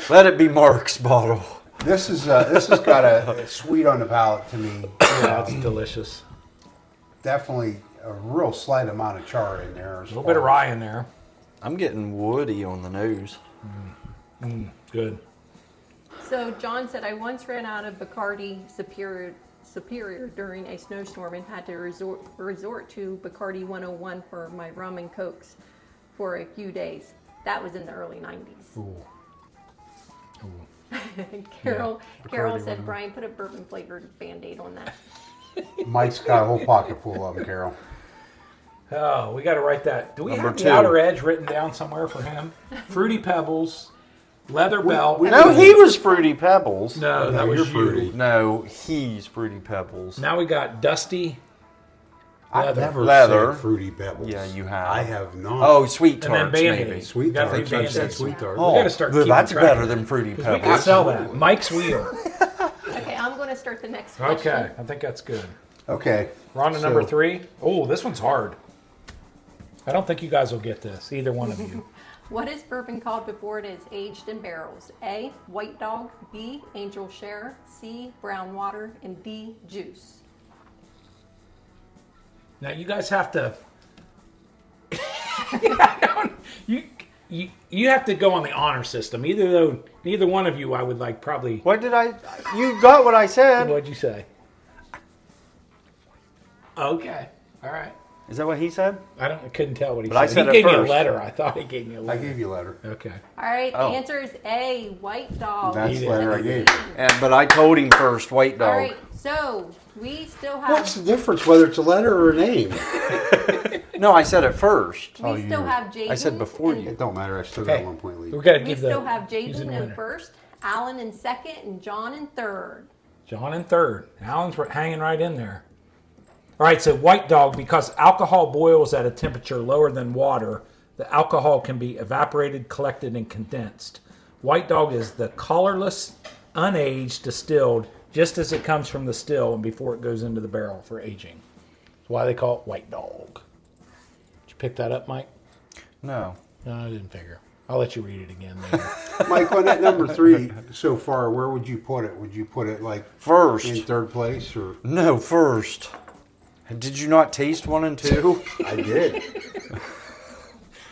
Let it be Mark's bottle.
this has got a sweet on the palate to me.
Yeah, it's delicious.
Definitely a real slight amount of char in there.
A little bit of rye in there.
I'm getting woody on the nose.
Good.
So John said, I once ran out of Bacardi Superior during a snowstorm and had to resort to Bacardi 101 for my rum and cokes for a few days. That was in the early 90s.
Ooh.
Carol
Bacardi
said,
101.
Brian, put a bourbon flavored Band-Aid on that.
Mike's got a whole pocket full of them, Carol.
Oh, we got to write that. Do we
Number
have the
2.
outer edge written down somewhere for him? Fruity Pebbles, leather belt.
No, he was Fruity Pebbles.
No, that
No,
was
you're
you.
fruity.
No, he's Fruity Pebbles.
Now we got Dusty.
I've
Leather.
never
Leather.
said Fruity Pebbles.
Yeah, you have.
I have not.
Oh, Sweet
And then
Tarts,
Band-Aid.
maybe.
Sweet
We gotta
Tarts.
read
I said
Band-Aid.
Sweet Tarts.
Oh,
gotta start
well,
keeping
that's
track
better
of
than
it.
Fruity
'Cause we
Pebbles.
can sell that.
Absolutely.
Mike's Wheel.
Okay, I'm going to start the next question.
Okay, I think that's good.
Okay.
We're on to
So-
number 3. Oh, this one's hard. I don't think you guys will get this, either one of you.
What is bourbon called before it is aged in barrels? A, White Dog, B, Angel Share, C, Brown Water, and D, Juice.
Now you guys have to. You have to go on the honor system. Neither one of you, I would like probably.
What did I? You got what I said.
What'd you say? Okay, all right.
Is that what he said?
I couldn't tell what he
But I
said.
said
He
it
gave me a
first.
letter. I thought he gave me a
I
letter.
gave you a letter.
Okay.
All right,
Oh.
the answer is A, White Dog.
That's
He
the letter I
did.
gave you.
But I told him first, White Dog.
All right, so we still have
What's the difference whether it's a letter or a name?
No, I said it first.
we still have Jaden.
I said before
and-
you.
It don't matter. I still
Okay.
got 1 point lead.
We got to
We
give
still
the.
have
who's in
Jaden
the
in
winner?
first, Alan in second, and John in third.
John in third. Alan's hanging right in there. All right, so White Dog, because alcohol boils at a temperature lower than water, the alcohol can be evaporated, collected, and condensed. White Dog is the colorless, unaged, distilled, just as it comes from the still and before it goes into the barrel for aging. That's why they call it White Dog. Did you pick that up, Mike?
No.
No, I didn't figure. I'll let you read it again later.
Mike, on that number 3 so far, where would you put it? Would you put it like
First.
in third place or?
No, first. Did you not taste 1 and 2?
I did.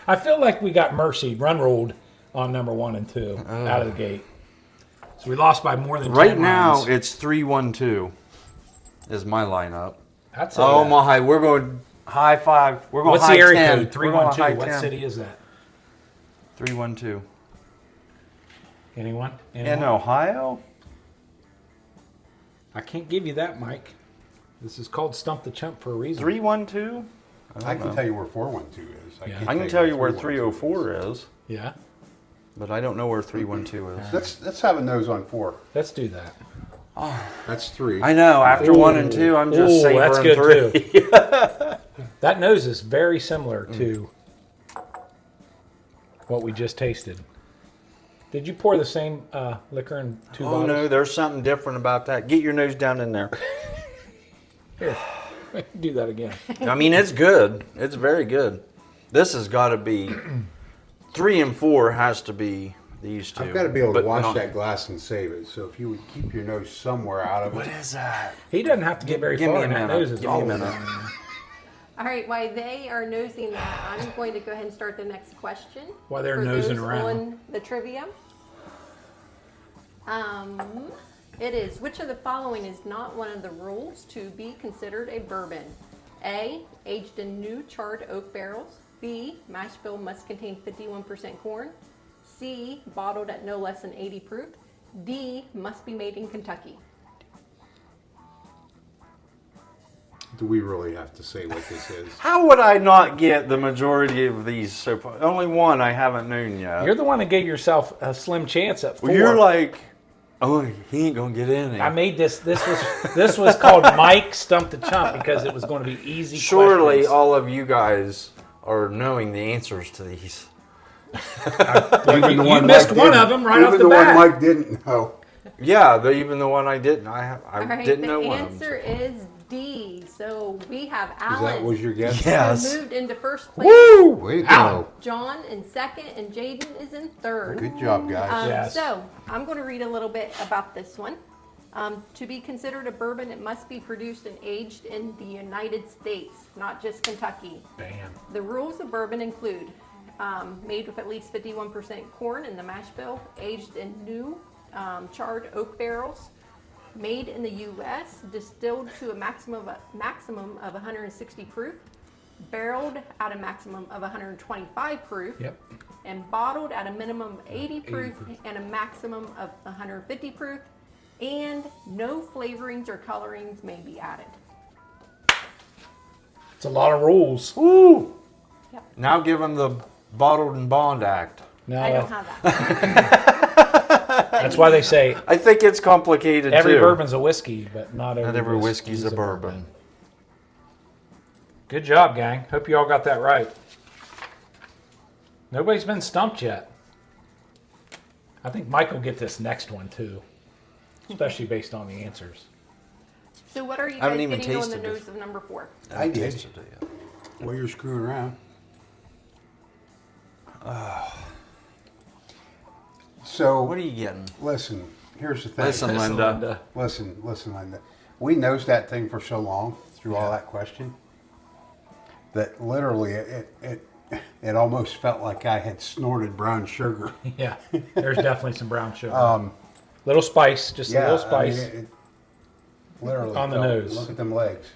I feel like we got mercied, run ruled on number 1 and 2 out of the gate. So we lost by more than 10
Right now,
rounds.
it's 3-1-2 is my lineup.
That's
Oh my! We're going high 5. We're going
What's
high
the area
10.
code?
We're going high
312. What
10.
city is that?
3-1-2.
Anyone?
In Ohio?
I can't give you that, Mike. This is called Stump the Chump for a reason.
3-1-2?
I can tell you where 412 is.
Yeah.
I can tell you where
302
304 is,
Yeah,
but I don't know where 3-1-2 is.
Let's have a nose on 4.
let's do that.
That's 3.
I know. After 1 and 2, I'm just
Ooh,
savoring
that's good
3.
too. That nose is very similar to what we just tasted. Did you pour the same liquor in 2
Oh
bottles?
no, there's something different about that. Get your nose down in there.
Here, do that again.
I mean, it's good. It's very good. This has got to be 3 and 4 has to be these 2.
I've got to be able to
But
wash
not-
that glass and save it. So if you would keep your nose somewhere out of
What
it.
is that?
He doesn't have to get very
Give me
far.
a
And that
minute.
nose is
Give me a
all the way
minute.
down there.
All right, while they are nosing that, I'm going to go ahead and start the next question.
While they're
for
nosing
those
around.
on the trivia. It is, which of the following is not one of the rules to be considered a bourbon? A, aged in new charred oak barrels. B, mash bill must contain 51% corn. C, bottled at no less than 80 proof. D, must be made in Kentucky.
Do we really have to say what this is?
How would I not get the majority of these so far? Only one I haven't known yet.
You're the one that gave yourself a slim chance at 4.
Well, you're like, Oh, he ain't gonna get in
I
there.
made this. This was called Mike Stump the Chump because it was going to be easy.
Surely
questions.
all of you guys are knowing the answers to these.
Even the
you
one
missed
Mike
one
didn't-
of them right off
even
the bat.
one Mike didn't know.
Yeah, even the one I didn't. I
All right,
didn't
the
know one of
answer
them.
is D. So we have
Is
Alan.
that was your guess?
who
Yes.
moved into first place.
Woo!
Way to
Alan.
go.
John in second, and Jaden is in third.
Good job, guys.
Yes.
So I'm going to read a little bit about this one. To be considered a bourbon, it must be produced and aged in the United States, not just Kentucky.
Bam.
The rules of bourbon include made with at least 51% corn in the mash bill, aged in new charred oak barrels, made in the U.S., distilled to a maximum of 160 proof, barreled at a maximum of 125 proof,
Yep.
and bottled at a minimum of 80 proof and a maximum of 150 proof, and no flavorings or colorings may be added.
It's a lot of rules.
Woo!
Yep.
Now give him the Bottled and Bond Act.
No,
I don't have that.
that's why they say
I think it's complicated
every
too.
bourbon's a whiskey, but not every
whiskey's a bourbon.
Good job, gang. Hope you all got that right. Nobody's been stumped yet. I think Mike will get this next one too, especially based on the answers.
So what are you
I
guys
haven't even
getting on the
tasted
nose
this.
of number 4?
I did.
Tasted it yet.
Well, you're screwing around. So,
What are you getting?
listen, here's the thing.
Listen, Linda.
Listen, Linda. We nosed that thing for so long through all that question that literally it almost felt like I had snorted brown sugar.
Yeah, there's definitely some brown sugar. Little spice, just a little spice.
it literally
On the
felt-
nose.
Look at them legs.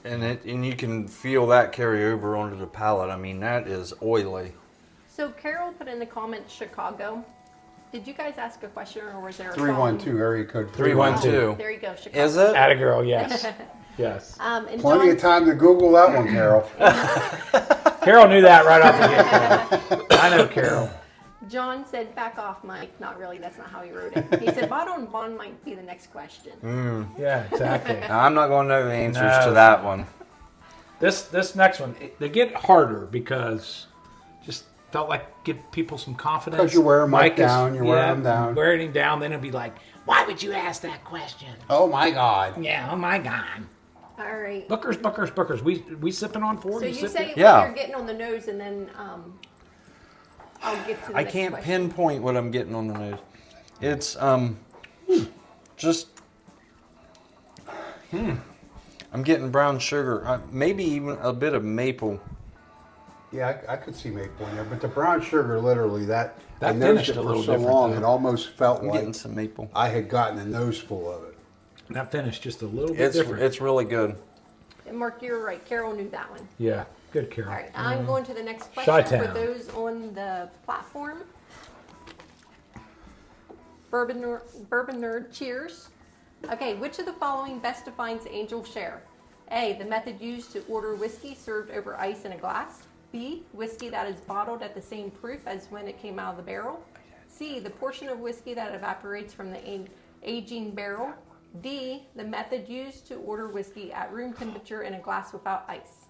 And you can feel that carry over onto the palate. I mean, that is oily.
So Carol put in the comments Chicago. Did you guys ask a question or was there a
312 area code
312.
There you go, Chicago.
Is it?
Atta girl, yes. Yes.
And
Plenty
John,
of time to Google that one, Carol.
Carol knew that right off the get-go. I know Carol.
John said, back off, Mike. Not really, that's not how he wrote it. He said, bottle and bond might be the next question.
Yeah, exactly.
Now, I'm not going to know the answers
No.
to that one.
This next one, they get harder because just felt like give people some confidence.
'Cause you wear 'em
Mike
down, you wear 'em down.
Wearing him down, then it'll be like, why would you ask that question?
Oh my God.
Yeah, oh my God.
All right.
Bookers. We sipping on 4?
So you say
Yeah.
what you're getting on the nose and then I'll get to the
I
next
can't
question.
pinpoint what I'm getting on the nose. It's just I'm getting brown sugar, maybe even a bit of maple.
Yeah, I could see maple in there, but the brown sugar, literally, that I
That
nosed
finished
it
a
for
little
so
different,
long,
though.
it almost felt
I'm
like
getting some maple.
I had gotten a nose full of it.
That finished just a little bit different.
It's really good.
And Mark, you're right. Carol knew that one.
Yeah, good, Carol.
All right, I'm going to the next question
Chi-town.
for those on the platform. Bourbon Nerd, cheers. Okay, which of the following best defines angel share? A, the method used to order whiskey served over ice in a glass. B, whiskey that is bottled at the same proof as when it came out of the barrel. C, the portion of whiskey that evaporates from the aging barrel. D, the method used to order whiskey at room temperature in a glass without ice.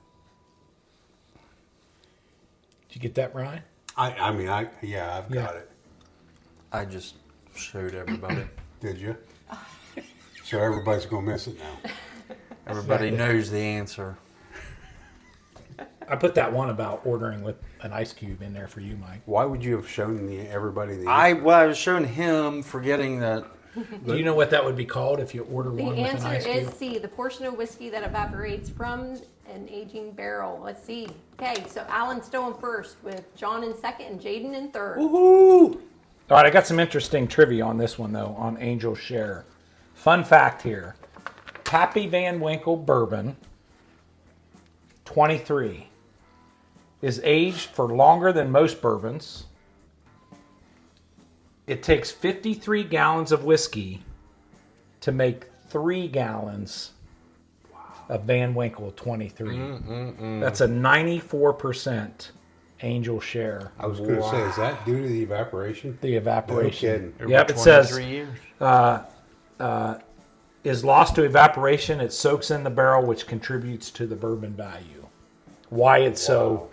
Did you get that, Bryan?
I've got it.
I just showed everybody.
Did you? So everybody's going to miss it now.
Everybody knows the answer.
I put that one about ordering with an ice cube in there for you, Mike.
Why would you have shown everybody the
I was showing him, forgetting that.
Do you know what that would be called if you order
The
one with an
answer
ice
is
cube?
C, the portion of whiskey that evaporates from an aging barrel. Let's see. Okay, so Alan's still in first with John in second and Jaden in third.
Woohoo!
All right, I got some interesting trivia on this one, though, on Angel Share. Fun fact here. Pappy Van Winkle Bourbon, 23, is aged for longer than most bourbons. It takes 53 gallons of whiskey to make 3 gallons of Van Winkle 23. That's a 94% angel share.
I was going to say, is that due to the evaporation?
The evaporation.
No
Yep, it says
23 years.
is lost to evaporation. It soaks in the barrel, which contributes to the bourbon value. Why it's so?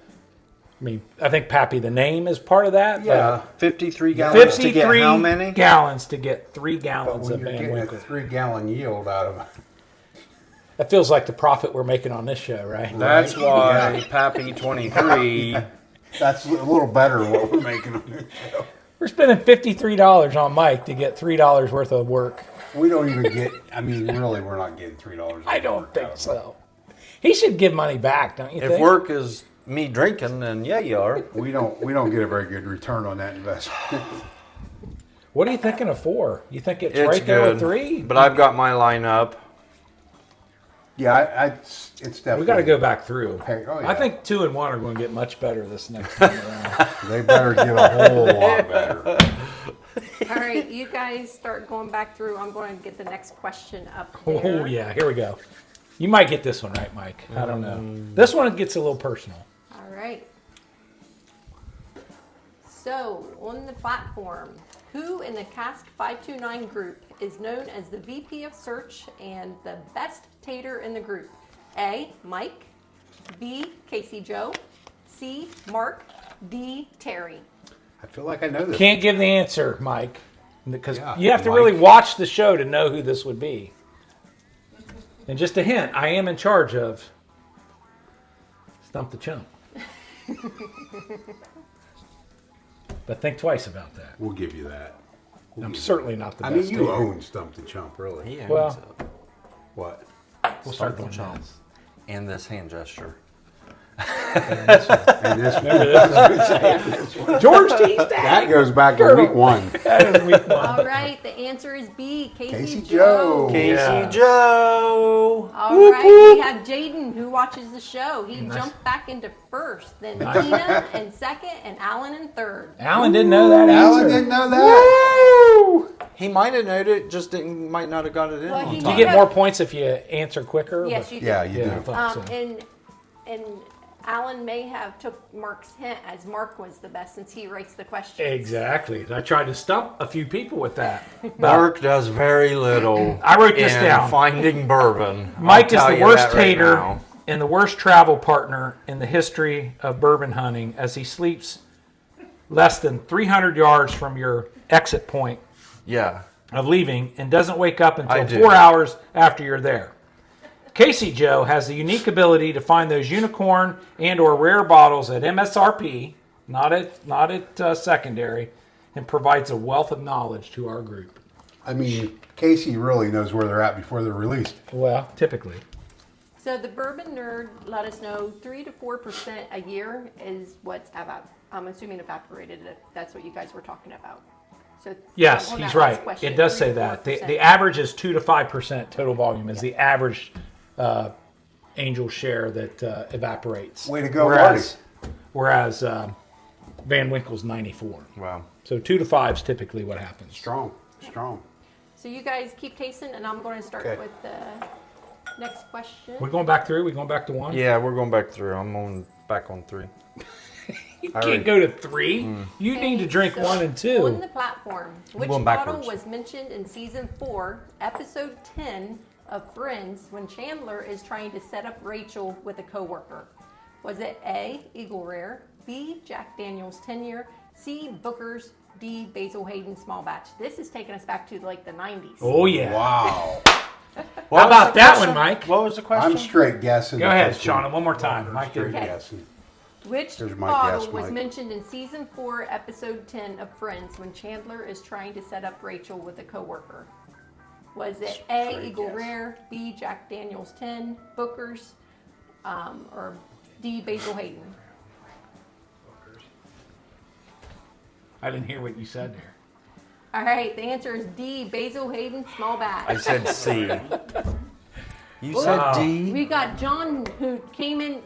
I mean, I think Pappy, the name is part of that.
Yeah, 53
but
gallons to get
53
how many?
gallons to get 3
But
gallons
when
of
you're
Van
getting a
Winkle.
3-gallon yield out of it.
That feels like the profit we're making on this show, right?
That's why Pappy 23.
That's a little better than what we're making on this show.
We're spending $53 on Mike to get $3 worth of work.
We don't even get, I mean, really, we're not getting $3.
I don't think so. He should give money back, don't you
If
think?
work is me drinking, then yeah, you are.
We don't get a very good return on that investment.
What are you thinking of 4? You think it's,
It's
right there with
good.
3?
But I've got my line up.
Yeah, it's definitely.
We got to go back through.
Okay, oh, yeah.
I think 2 and 1 are going to get much better this next time around.
They better get a whole lot better.
All right, you guys start going back through. I'm going to get the next question up there.
Oh yeah, here we go. You might get this one right, Mike. I don't know. This one gets a little personal.
All right. So, on the platform, who in the Cask 529 group is known as the VP of Search and the best tater in the group? A, Mike. B, Casey Joe. C, Mark. D, Terry.
I feel like I know this.
Can't give the answer, Mike, because
Yeah,
you have to
Mike.
really watch the show to know who this would be. And just a hint, I am in charge of Stump the Chump. But think twice about that.
We'll give you that.
I'm certainly not the
I
best
mean, you
tater.
own Stump the Chump, really.
Yeah.
Well,
What?
we'll start doing
Chump.
this.
And this hand gesture.
And this
George T's
that
dad.
goes back to week 1.
That is week 1.
All right, the answer is B, Casey,
Casey
Joe.
Joe.
Casey
Yeah.
Joe.
All right, we have Jaden who watches the show. He jumped back into first, then Tina in second, and Alan in third.
Alan didn't know that
Alan
answer.
didn't know that.
He might have known it, just might not have got it in
Well,
on
he
Do you
time.
get more points if you answer quicker?
Yes, you do.
Yeah, you
Yeah, I
do.
thought so.
And Alan may have took Mark's hint as Mark was the best since he writes the questions.
Exactly. I tried to stump a few people with that.
Mark does very little.
I wrote this
in
down.
Finding bourbon.
Mike
I'll
is
tell
the
you
worst
that right
tater
now.
and the worst travel partner in the history of bourbon hunting, as he sleeps less than 300 yards from your exit point
Yeah.
of leaving and doesn't wake up
I
until
do.
4 hours after you're there. Casey Joe has the unique ability to find those unicorn and or rare bottles at MSRP, not at secondary, and provides a wealth of knowledge to our group.
I mean, Casey really knows where they're at before they're released.
Well, typically.
So the Bourbon Nerd let us know 3 to 4% a year is what's I'm assuming evaporated. That's what you guys were talking about. So
Yes,
on
he's
that last
right.
question,
It does
3
say
to
that.
4%.
The average is 2 to 5% total volume is the average angel share that evaporates.
Way to go,
Whereas Van Winkle's 94.
Wow.
So 2 to 5 is typically what happens.
Strong.
So you guys keep tasting, and I'm going to start
Okay.
with the next question.
We're going back through? We're going back to 1?
Yeah, we're going back through. I'm back on 3.
You can't go to 3. You need to drink
So
1 and 2.
On the platform, which
going
bottle
backwards.
was mentioned in season 4, episode 10 of Friends when Chandler is trying to set up Rachel with a coworker? Was it A, Eagle Rare, B, Jack Daniel's 10-year, C, Booker's, D, Basil Hayden small batch? This is taking us back to like the 90s.
Oh, yeah.
Wow.
How about that one, Mike?
What was the question?
I'm straight guessing.
Go
that
ahead,
this one-
Shauna, one more time. Mike
Straight
did.
Okay.
guessing.
Which
There's my
bottle
guess,
was
Mike.
mentioned in season 4, episode 10 of Friends when Chandler is trying to set up Rachel with a coworker? Was it A,
Straight
Eagle
guess.
Rare, B, Jack Daniel's 10, Booker's, or D, Basil Hayden?
I didn't hear what you said there.
All right, the answer is D, Basil Hayden small batch.
I said C. You
Wow.
said D?
We got John who came and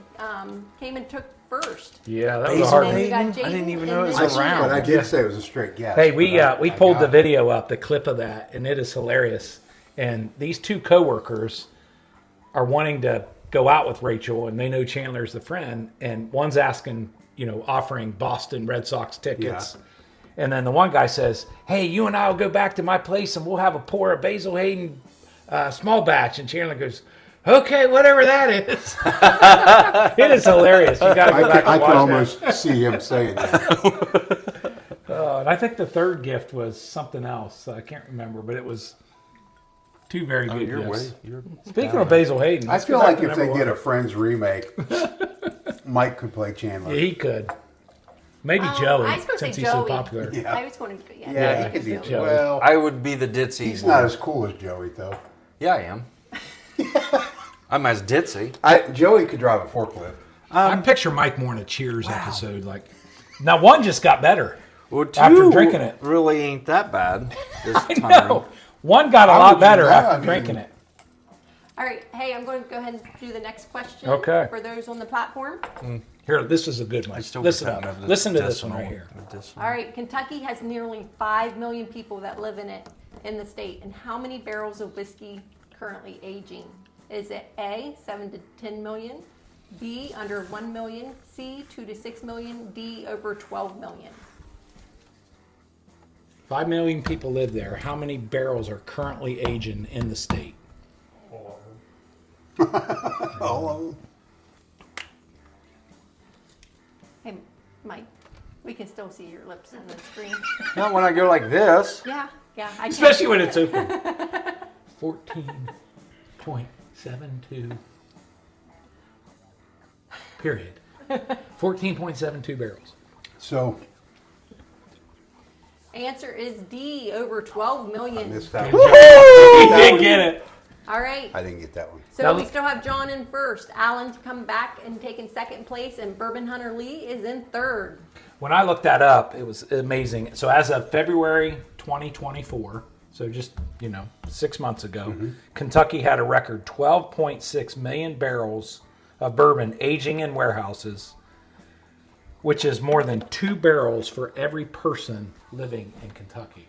took first.
Yeah, that was a
Basil
hard
And
one.
then we got
Hayden? I
Jaden,
didn't even
and
know it was
then-
around.
But I did say it was a straight guess.
Hey, we
but I
pulled
got
the
it.
video up, the clip of that, and it is hilarious. And these 2 coworkers are wanting to go out with Rachel, and they know Chandler's the friend, and one's asking, offering Boston Red Sox tickets.
Yeah.
And then the one guy says, "Hey, you and I will go back to my place and we'll have a pour of Basil Hayden small batch." And Chandler goes, "Okay, whatever that is." It is hilarious. You got to go back
I
and
can
watch
almost see him saying that.
that. And I think the third gift was something else. I can't remember, but it was two very good gifts. Speaking of Basil Hayden,
I
let's
feel
go back
like
to
if they
number
did a
one.
Friends remake, Mike could play Chandler.
Yeah, he could. Maybe Joey,
I was going to
since
say
he's
Joey.
so popular.
Yeah.
I was going to
Yeah,
Yeah,
he could be.
Joey.
Well,
I would be the ditzy.
he's
one.
not as cool as Joey, though.
Yeah, I am. I'm as ditzy.
Joey could drive a forklift.
I picture Mike more in a Cheers episode. Like, now one just got better.
Well, two
After drinking it.
really ain't that bad this
I
time.
know. One got a
How
lot
would you
better
know?
after
I mean-
drinking it.
All right. Hey, I'm going to go ahead and do the next question.
Okay.
For those on the platform.
Here, this is a good one.
I still
Listen
pretend
up.
I'm the
Listen to this one
decimal-
right here.
the decimal.
All right. Kentucky has nearly 5 million people that live in the state. And how many barrels of whiskey currently aging? Is it A, 7 to 10 million, B, under 1 million, C, 2 to 6 million, D, over 12 million?
5 million people live there. How many barrels are currently aging in the state?
Oh,
Hey, Mike, we can still see your lips on the screen.
Not when I go like this.
Yeah, I can.
Especially when it's open. 14.72. Period. 14.72 barrels.
so
Answer is D, over 12
I
million.
missed that
He
one.
did get it.
All right.
I didn't get that one.
So
Now
we
let's-
still have John in first. Alan's come back and taken second place, and Bourbon Hunter Lee is in third.
When I looked that up, it was amazing. So as of February 2024, so just 6 months ago, Kentucky had a record 12.6 million barrels of bourbon aging in warehouses, which is more than 2 barrels for every person living in Kentucky.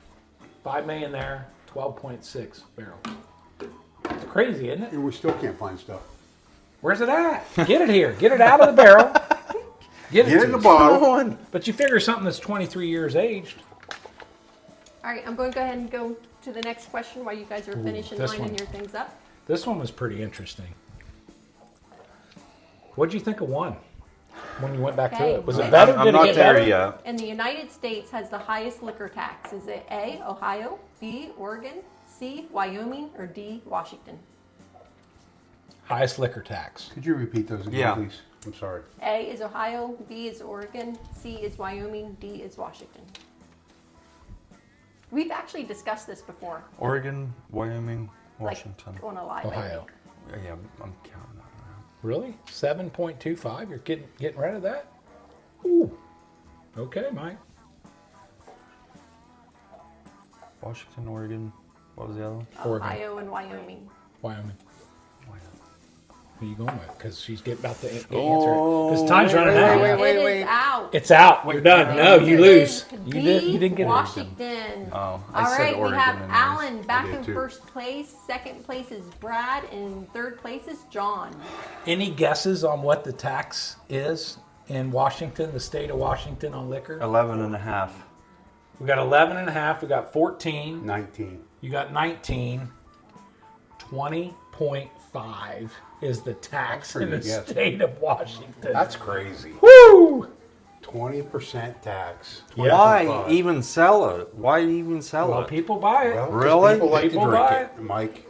5 million there, 12.6 barrels. It's crazy, isn't it?
And we still can't find stuff.
Where's it at? Get it here. Get it out of the barrel. Get
Get it
to
in the
us.
bottle.
But you figure something that's 23 years aged.
All right, I'm going to go ahead and go to the next question while you guys are finishing
this
lining
one.
your things up.
This one was pretty interesting. What'd you think of one when you went back
Okay.
to it? Was
I'm
it better?
I'm
Did
not
it get
there
better?
yet.
And the United States has the highest liquor tax. Is it A, Ohio, B, Oregon, C, Wyoming, or D, Washington?
Highest liquor tax.
Could you repeat those again,
Yeah.
please? I'm sorry.
A is Ohio, B is Oregon, C is Wyoming, D is Washington. We've actually discussed this before,
Oregon, Wyoming, Washington.
like on a live.
Ohio.
Yeah, I'm counting that now.
Really? 7.25? You're getting rid of that? Ooh. Okay, Mike.
Washington, Oregon. What was the other one?
Oregon.
Ohio and Wyoming.
Wyoming. Who are you going with? Because she's getting about to answer it.
Oh,
Because time's running out.
It is out.
It's out. You're done.
The
No, you
answer
lose.
is
You
D,
didn't get it.
Washington.
Oh,
All
I said
right, we
Oregon
have
anyways.
Alan back
did
in
too.
first place. Second place is Brad, and third place is John.
Any guesses on what the tax is in Washington, the state of Washington, on liquor?
11 and a half.
We got 11 and a half. We got 14.
19.
You got 19. 20.5 is the tax
That's pretty
in the
good guess.
state of Washington.
That's crazy.
Woo!
20% tax.
Yeah.
Why
25.
even sell it? Why even sell
Well,
it?
people buy it.
Well, 'cause
Really?
People like
People
to drink
buy
it, Mike.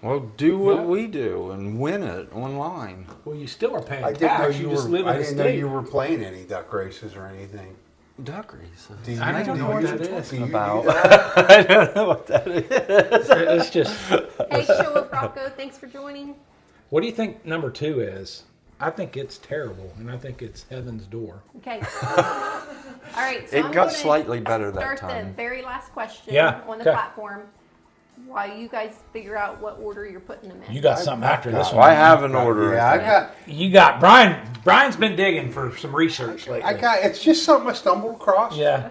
Well, do what
Yeah.
we do and win it online.
Well, you still are paying
I didn't know
tax.
you
You just
were.
live in
I
the
didn't know
state.
you were playing any duck races or anything.
Duck races.
Do you,
I don't know what that
do
is
you do
about.
that?
I don't know what that is.
It's just.
Hey, Show of Rocco, thanks for joining.
What do you think number 2 is? I think it's terrible, and I think it's heaven's door.
Okay. All right. So
It
I'm
got
gonna
slightly better that
start
time.
the very last question
Yeah,
on the
okay.
platform while you guys figure out what order you're putting them in.
You got something after this
Well, I
one.
have an order.
Yeah, I got.
You got Brian. Brian's been digging for some research lately.
I got. It's just something I stumbled across.
Yeah,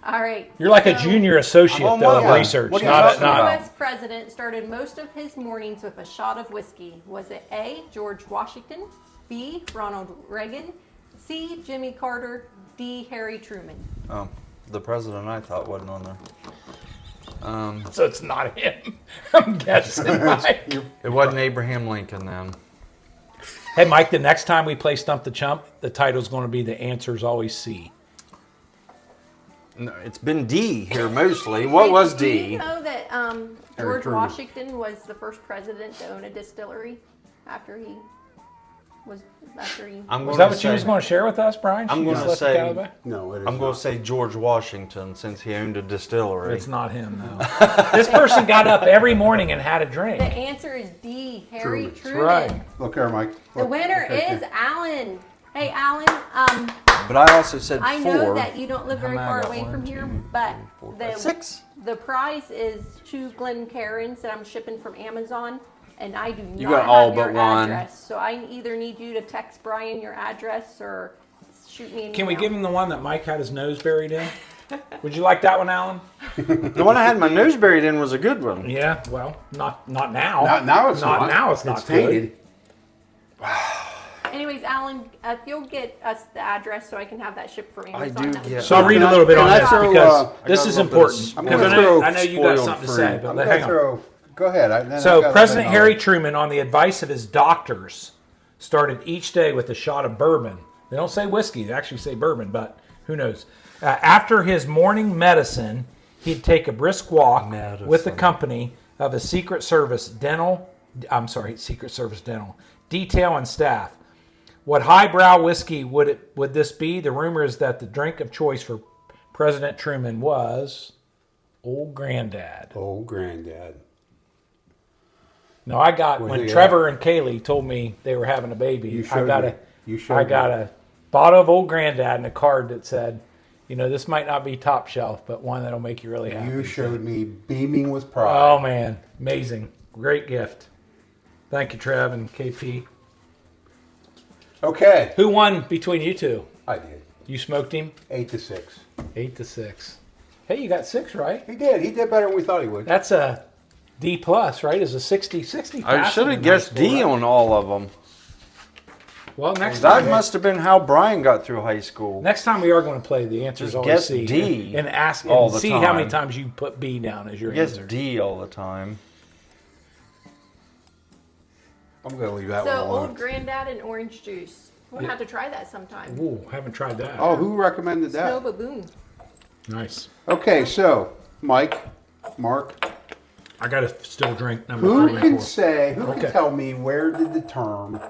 All right.
you're like a
so
junior associate
I'm on
though of
one.
research,
What are you
not
talking
not.
about?
U.S. president started most of his mornings with a shot of whiskey. Was it A, George Washington, B, Ronald Reagan, C, Jimmy Carter. D, Harry Truman.
The president I thought wasn't on there.
So it's not him. I'm guessing. Mike.
It wasn't Abraham Lincoln then.
Hey, Mike, the next time we play Stump the Chump, the title's going to be The Answer's Always C.
No, it's been D here mostly. What was
Do
D?
you know that
Harry
George
Truman.
Washington was the first president to own a distillery after he was
I'm
Was
going
that
to
what you
say,
was going to share with us, Brian?
I'm
You
going
just
to
left the
say-
cat out of the bag?
No, it is
I'm going
not.
to say George Washington since he owned a distillery.
It's not him, though. This person got up every morning and had a
The
drink.
answer is D, Harry
Truman. That's
Truman.
right.
Look there, Mike.
The
Look,
winner
look right
is
there.
Alan. Hey, Alan.
But I also said
I
4.
know that you don't live
How
very
many I
far
got?
away
1,
from
2,
here,
3,
but
4, 5,
the
6.
the prize is 2 Glencairns that I'm shipping from Amazon, and I do
You
not
got all
have your
but one.
address. So I either need you to text Brian your address or shoot me an
Can we
email.
give him the one that Mike had his nose buried in? Would you like that one, Alan?
The one I had my nose buried in was a good one.
Yeah, well, not now.
Now it's
not
not.
now. It's not
It's tainted.
good.
Anyways, Alan, if you'll get us the address so I can have that shipped from Amazon.
do
that would
get-
be
So I'll
great.
read a little bit
Can
on
I
this
throw,
because
I
this
got a
is
little bit of
important.
I'm
Because
gonna
I know you got
spoiled
something to
fruit.
say,
I'm
but
gonna
hang on.
throw. Go ahead. Then I
So
gotta
President
let them
Harry
know.
Truman, on the advice of his doctors, started each day with a shot of bourbon. They don't say whiskey; they actually say bourbon, but who knows? After his morning medicine, he'd take a brisk walk with the company of a Secret Service dental detail and staff. What highbrow whiskey would this be? The rumor is that the drink of choice for President Truman was Old Granddad.
Oh, granddad.
No, I got
Where'd
when
they
Trevor and Kaylee told me they were having a baby.
You
I
showed
got
me. You showed
I got
me.
a bottle of Old Granddad and a card that said, "You know, this might not be top shelf, but one that'll make you really happy."
You showed me beaming with
Oh
pride.
man, amazing, great gift. Thank you, Trev and KP.
Okay,
Who won between you two?
I did.
You smoked him
8-6.
8-6. Hey, you got 6 right.
He did. He did better than we thought he would.
That's a D plus, right? Is a 60.
I
passing
should
a
have
nice
guessed
score,
D
right?
on all of them.
Well, next
That
time.
must have been how Bryan got through high school.
Next time we are going to play the answers
Just
always
guess
C
D
and ask
all
and
the
see how many
time.
times you put B down as your
Guess
answer.
D all the time.
I'm going to leave that
So
one alone.
Old Granddad and orange juice. We'll have to try that sometime.
Ooh, haven't tried that.
Oh, who recommended that?
Nova Boom.
Nice.
Okay, so Mike, Mark,
I got to still drink number
who
3 and
can
4.
say? Who
Okay.
can tell me where did the term?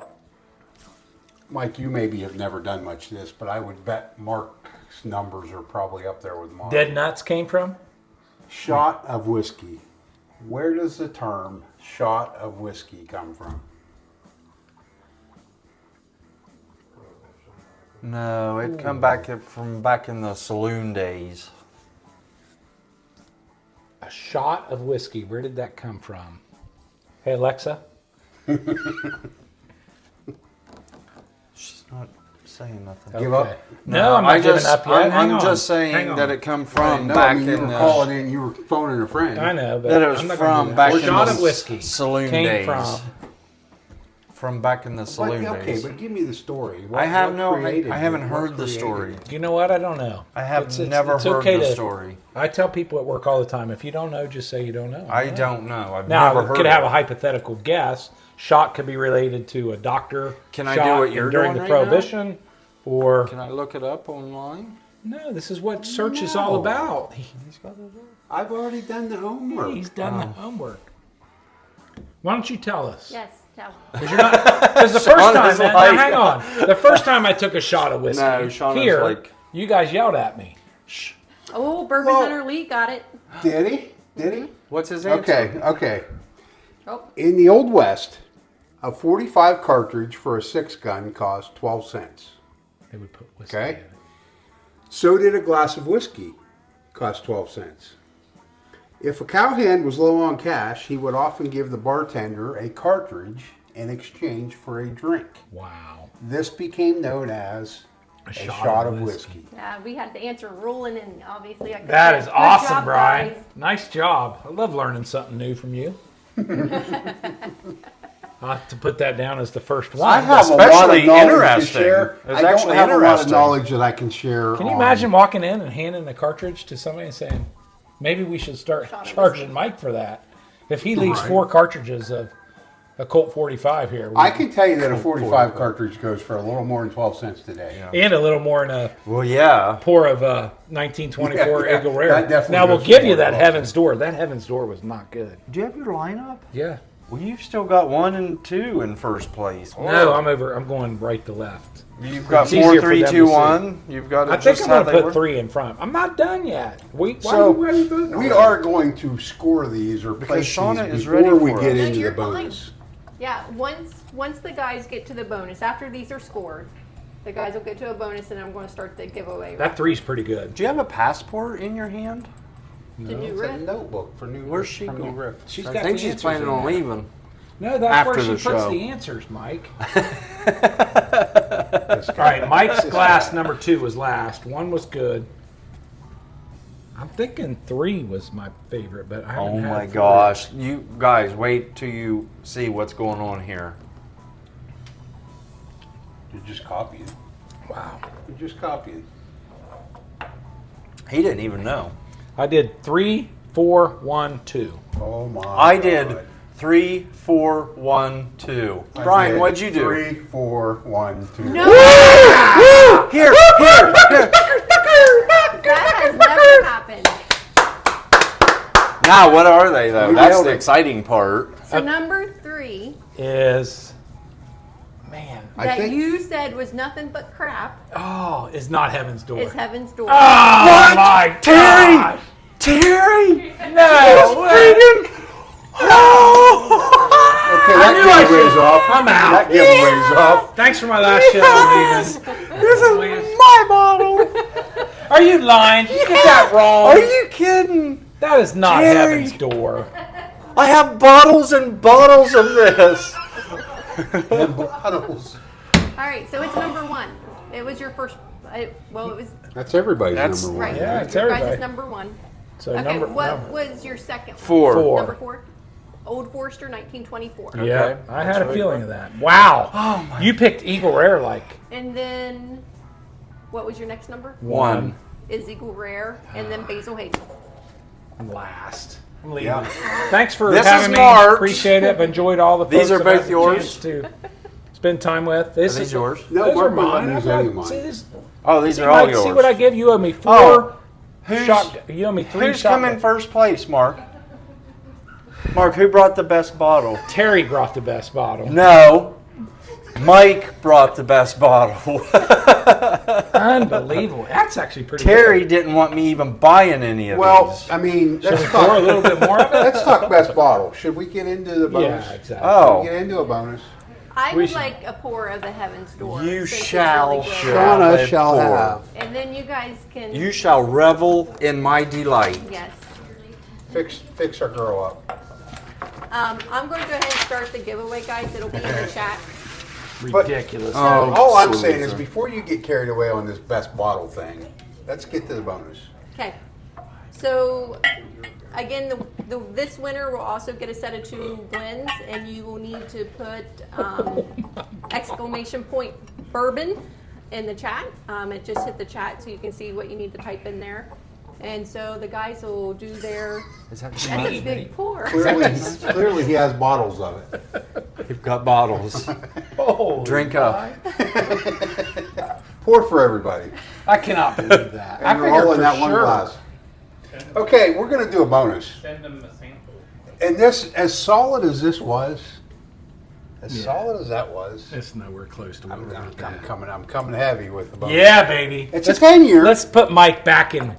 Mike, you maybe have never done much of this, but I would bet Mark's numbers are probably up there with mine.
Dead Nuts came from?
Shot of whiskey. Where does the term shot of whiskey come from?
No, it come back from back in the saloon days.
A shot of whiskey. Where did that come from? Hey, Alexa.
She's not saying nothing.
Give up?
No, I'm not giving up yet. Hang
I'm
on.
just
Hang
saying
on.
that it come
I
from
know,
back
I mean, you
in
were
the
calling in, you were phoning a friend.
I know, but
that it was
I'm not gonna
from
do that.
back in
Shot
the
of whiskey
saloon
came
days.
from.
Back in the
But,
saloon
okay,
days.
but give me the story.
I have
what created
I
it?
haven't
What
heard the
created
story.
it?
You know what? I don't know.
I have
It's
never
it's
heard
okay
the
to-
story.
I tell people at work all the time, if you don't know, just say you don't know.
I don't know. I've
Now,
never
I
heard
could
of
have
it.
a hypothetical guess. Shot could be related to a doctor.
Can I
shot
do what you're
during
doing
the
right now?
Prohibition, or
Can I look it up online?
no? This is what search is all
No.
about.
I've already done the homework.
He's done the homework. Why don't you tell us?
Yes, tell.
Because the first
Sean
time,
is
now,
like-
hang on. The first time I took a shot of whiskey,
No, Sean is
here,
like-
you guys yelled at me.
Oh, Bourbon
Well-
Hunter Lee got it.
Did he? Did he?
What's his answer?
Okay, okay.
Oh,
In the Old West, a 45 cartridge for a 6-gun cost 12 cents.
They would put whiskey
Okay.
in it.
So did a glass of whiskey cost 12 cents. If a cowhand was low on cash, he would often give the bartender a cartridge in exchange for a drink.
Wow.
This became known as a shot of whiskey.
yeah, we had the answer rolling, and obviously I could
That
say,
is
"Good
awesome,
job,
Brian.
guys."
Nice job. I love learning something new from you. I'll have to put that down as the first one.
I have
Especially
a lot of knowledge
interesting.
to share.
It's
I don't
actually
have a lot of
interesting.
knowledge that I can share.
Can you
on-
imagine walking in and handing a cartridge to somebody and saying, maybe we should start
Shot of
charging Mike for that? If he leaves
Right.
4 cartridges of a Colt 45 here,
I can tell you that a 45 cartridge goes for a little more than 12 cents today.
and a little more in a
Well, yeah.
pour of 1924
Yeah,
Eagle
that
Rare.
definitely
Now we'll
goes
give
for
you
more
that
than
Heaven's Door. That Heaven's Door was not good.
Do you have your lineup?
Yeah.
Well, you've still got 1 and 2 in first place.
No, I'm going right to left.
You've got
It's
4,
easier for
3,
them
2,
to see.
1. You've got it
I think
just
I'm
how
going to
they
put
were.
3 in front. I'm not done yet. Why
So
are you voting
we
already?
are going to score these or
Because
place
Shawna
these
is
before
ready
we
for
get
us.
No,
into the
you're fine.
bonus.
Yeah, once the guys get to the bonus, after these are scored, the guys will get to a bonus, and I'm going to start the giveaway.
That 3's pretty good.
Do you have a passport in your hand?
to New
It's a
Riff.
notebook for New
Where's she
from New
going?
Riff.
She's
I
got
think
the
she's
answers
planning
in
on
there.
leaving.
No, that's
After
where she
the
puts
show.
the answers, Mike. All right, Mike's glass number 2 was last. 1 was good. I'm thinking 3 was my favorite, but I haven't
Oh
had
my
3.
gosh. You guys, wait till you see what's going on here.
You're just copying.
Wow.
You're just copying.
He didn't even know.
I did 3, 4, 1, 2.
Oh my
I
God.
did 3, 4, 1, 2.
I
Brian,
did
what'd you do?
3, 4, 1, 2.
No,
Here.
that has never happened.
Now, what are they, though?
You
That's
nailed
the
it.
exciting part.
So number 3
Is, man,
I
that
think-
you said was nothing but crap
is not Heaven's Door.
is Heaven's Door.
Oh my
Terry!
gosh.
Terry!
No!
Okay, that
knew I
giveaway's
should-
off.
I'm out.
That giveaway's off.
Thanks for my last shit. I'm leaving.
This is my bottle.
Are you lying? Did you get that wrong?
Are you kidding?
That is not
Terry.
Heaven's Door.
I have bottles and bottles of this.
Bottles.
All right, so it's number 1. It was your first. It was
That's everybody's
That's-
number one.
right.
Yeah, it's
Your guys'
everybody.
number 1.
So
Okay, what
number
was your second one?
4.
4.
Number 4? Old Forester, 1924.
Yeah,
Okay,
I
that's
had a
right.
feeling of that. Wow. You picked Eagle Rare like
And then, what was your next number?
1.
Is Eagle Rare, and then Basil Hazel.
last. I'm leaving.
Yeah.
Thanks for
This
having
is
me.
Mark's.
Appreciate it. I've enjoyed all the
These
folks
are
I've
both
had the
yours?
chance to spend time with. This
Are these
is
yours?
No,
Those are
Mark wouldn't let
mine.
me
I've
use any
got-
of mine.
see this-
Oh, these
see,
are all
Mike,
yours.
see what I give you? Owe me 4
Oh, who's-
You owe me 3
Who's come in first place, Mark? Mark, who brought the best bottle?
Terry brought the best bottle.
No. Mike brought the best bottle.
Unbelievable. That's actually pretty
Terry didn't want me even buying any of
Well,
these.
I mean,
good.
let's
Should we pour a
talk,
little bit more of it?
let's talk best bottle. Should we get into the bonus?
Yeah, exactly.
Oh,
Get into a bonus.
I
We
would
should-
like a pour of the Heaven's Door.
you
since it's
shall
really good.
have
Shawna
a
shall
pour.
have.
And then you guys can.
You shall revel in my delight.
Yes.
Fix our girl up.
I'm going to go ahead and start the giveaway, guys. It'll be in the chat.
Ridiculous.
Oh,
All I'm
so
saying is,
loser.
before you get carried away on this best bottle thing, let's get to the bonus.
Okay. So, again, this winner will also get a set of 2 blends, and you will need to put exclamation point bourbon in the chat. It just hit the chat so you can see what you need to type in there. And so the guys will do their.
Is that
That's a big pour.
Clearly he has bottles of it.
You've got bottles.
Oh,
Drink up.
Pour for everybody.
I cannot believe that. I
And we're
figured
all in
for
that one
sure.
glass. Okay, we're going to do a bonus.
Send them a sample.
And this, as solid as this was, as
Yeah.
solid as that was,
It's nowhere close to what we're going to
I'm coming heavy with the bonus.
Yeah, baby.
It's a 10-year.
Let's put Mike back in.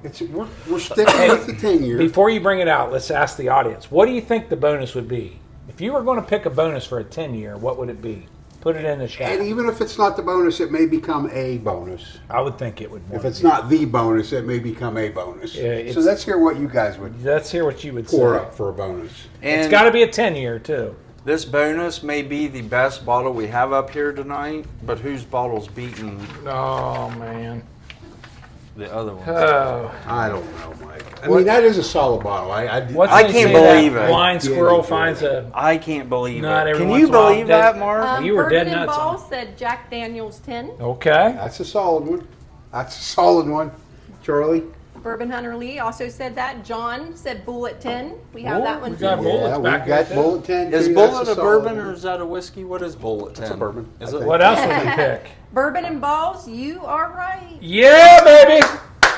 We're sticking with the 10-year.
Before you bring it out, let's ask the audience. What do you think the bonus would be? If you were going to pick a bonus for a 10-year, what would it be? Put it in the chat.
And even if it's not the bonus, it may become a bonus.
I would think it would.
If it's not the bonus, it may become a bonus.
Yeah, it's-
So let's hear what you guys would
Let's hear what you would
pour
say.
up for a bonus.
And
It's got to be a 10-year, too.
this bonus may be the best bottle we have up here tonight, but whose bottle's beating
Oh, man.
the other ones.
Oh,
I don't know, Mike. I mean, that is a solid bottle.
what's
I
they
can't
say that
believe it.
Blind
Yeah,
squirrel
they do.
finds a.
I can't believe
Not
it.
every
Can
once
you
in a while,
believe
dead-
that, Mark?
You were
Bourbon
dead
and
nuts
Ball
on-
said Jack Daniels 10.
Okay.
That's a solid one. That's a solid one. Charlie?
Bourbon Hunter Lee also said that. John said Bullet 10. We have
Oh,
that one
we
too.
got Bullets
Yeah, we
back
got
there, too.
Bullet 10.
Is
too.
Bullet
That's
a
solid
bourbon
one.
or is that a whiskey? What is Bullet 10?
It's a bourbon.
Is
I
it?
think.
What else would you pick?
Bourbon and Balls, you are right.
Yeah, baby.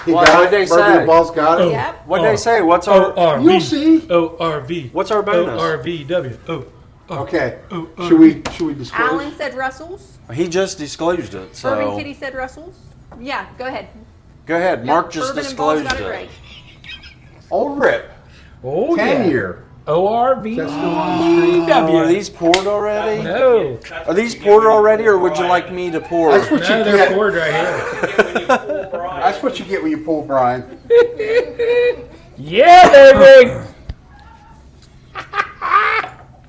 He
What-
got
what'd
it.
they
Bourbon
say?
and Ball's got it.
Yep.
What'd they say? What's our?
ORV.
You'll see.
ORV.
What's our bonus?
ORVW. Oh.
Okay. Should we disclose?
Alan said Russell's.
He just disclosed it. So
Bourbon Kitty said Russell's. Yeah, go ahead.
go ahead. Mark just
Bourbon and Balls
disclosed
got
it.
right.
Old Rip.
Oh,
10
yeah.
year.
ORV.
That's still on the screen.
Oh, are these poured already?
No.
Are these poured already, or would you like me to pour?
That's what
No,
you
they're
get.
poured right here.
That's what you get when you pull Bryan.
Yeah, baby.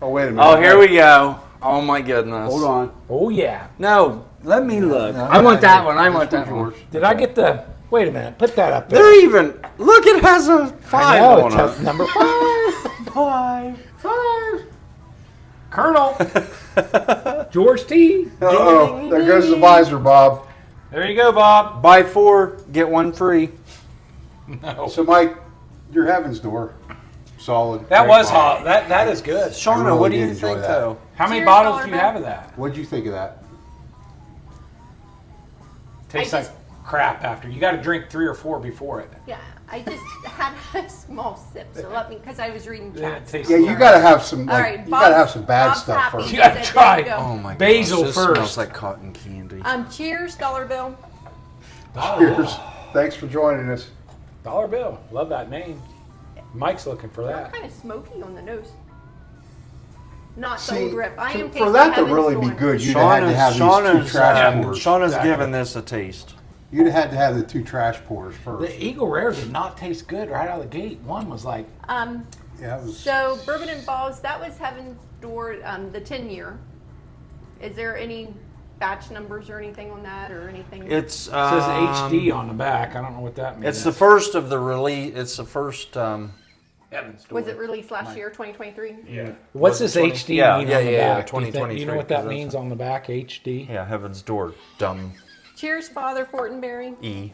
Oh, wait a minute.
Oh, here we go. Oh my goodness.
Hold on.
Oh, yeah.
No, let me look. I want that one. I want that one.
Yours.
Did I get the... Wait a minute. Put that up there.
They're even. Look, it has a 5
I know,
on
it's
it.
number 5. 5. Colonel. George T.
Uh-oh. There goes the visor, Bob.
There you go, Bob.
Buy 4, get 1 free.
No.
So, Mike, your Heaven's Door. Solid.
That
Great
was
bottle.
hot. That is good.
Shauna,
really
what do
did
you
enjoy
think,
that.
though?
How many
Cheers,
bottles
dollar
do you
bill.
have of that?
What'd you think of that?
Tastes
I
like crap after. You got to drink 3 or 4 before it.
Yeah, I just had a small sip, so let me, because I was reading
Then it
chat.
tastes
Yeah, you
like-
gotta have some.
All
Like,
right,
you gotta have some bad
Bob's
stuff
happy.
first.
You gotta
He said,
try.
there you go.
Oh my
Basil
gosh, this
first.
smells like cotton candy.
Cheers, dollar bill.
Cheers. Thanks for joining us.
$1 bill. Love that name. Mike's looking for
They're
that.
kind of smoky on the nose. Not the
See,
old rip. I am
for
tasting
that to
Heaven's
really be
Door.
good, you'd have had to have these two trash pours.
Shauna's
Exactly.
giving this a taste.
You'd have had to have the 2 trash pours first.
The Eagle Rares did not taste good right out of the gate. One was like,
Yeah, it was.
So Bourbon and Balls, that was Heaven's Door, the 10-year. Is there any batch numbers or anything on that, or anything?
It
says HD on the back. I don't know what that means.
It's the first of the release. It's the first.
Was it released last year, 2023?
Yeah. What's this
20?
HD
Yeah,
mean
yeah,
on the
yeah,
back? Do you think-
2023,
You know what that
'cause
means on the back, HD?
Yeah, Heaven's Door. Dumb
Cheers, Father Fortenberry.
E.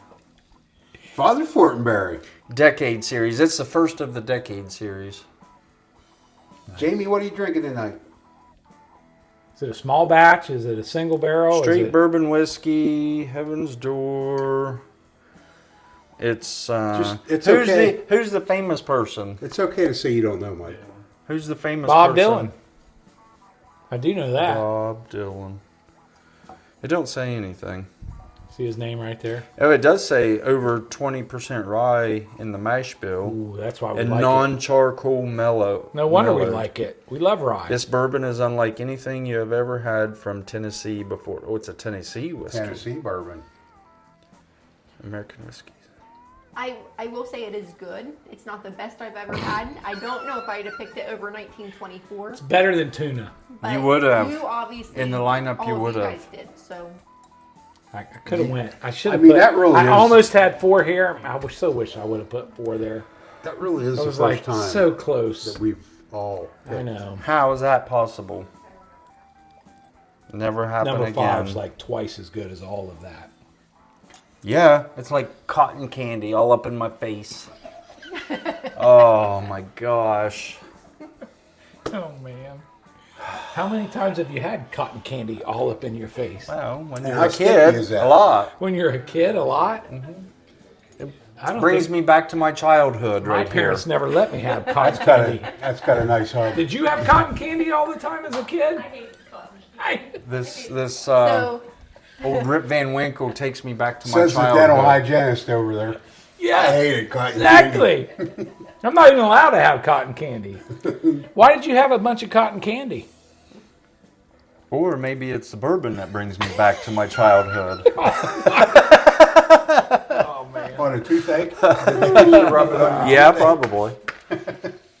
Father Fortenberry.
Decade series. It's the first of the decade series.
Jamie, what are you drinking tonight?
Is it a small batch? Is it a single barrel? Is
Straight
it-
bourbon whiskey. Heaven's Door. It's
it's
who's
okay.
who's the famous person?
It's okay to say you don't know, Mike.
Who's the famous
Bob
person?
Dylan. I do know that.
Bob Dylan. It don't say anything.
See his name right there?
Oh, it does say over 20% rye in the mash bill
Ooh, that's why we
and
like it.
non-charcoal mellow.
No wonder we
mellowed.
like it. We love rye.
This bourbon is unlike anything you have ever had from Tennessee before. Oh, it's a Tennessee whiskey.
Tennessee bourbon.
American whiskey.
I will say it is good. It's not the best I've ever had. I don't know if I'd have picked it over 1924.
It's better than tuna.
but
You would have.
You obviously
In the lineup,
all
you
of
would
guys
have.
did. So
I could have went. I should have.
I mean,
put,
that really
I
is-
almost had 4 here. I so wish I would have put 4 there.
That really is
I
the
was
first
like
time
so close.
that we've all.
I know.
How is that possible? Never happen
Number
again.
5's like twice as good as all of that.
Yeah, it's like cotton candy all up in my face. Oh my gosh.
Oh man. How many times have you had cotton candy all up in your face?
Well, when
And
you're
how
a
sticky
kid,
is that?
a lot.
When you're a kid, a lot. I don't
Brings
think
me back to my childhood
my
right here.
parents never let me have cotton
That's got
candy.
that's got a nice hug.
Did you have cotton candy all the time as a kid? I hate cotton.
This
so
old Rip Van Winkle takes me back to my
Says the
childhood.
dental hygienist over there. I
Yeah,
hated cotton candy.
exactly. I'm not even allowed to have cotton candy. Why did you have a bunch of cotton candy?
Or maybe it's the bourbon that brings me back to my childhood.
Oh man.
On a toothache? Rub it on.
Yeah, probably.
all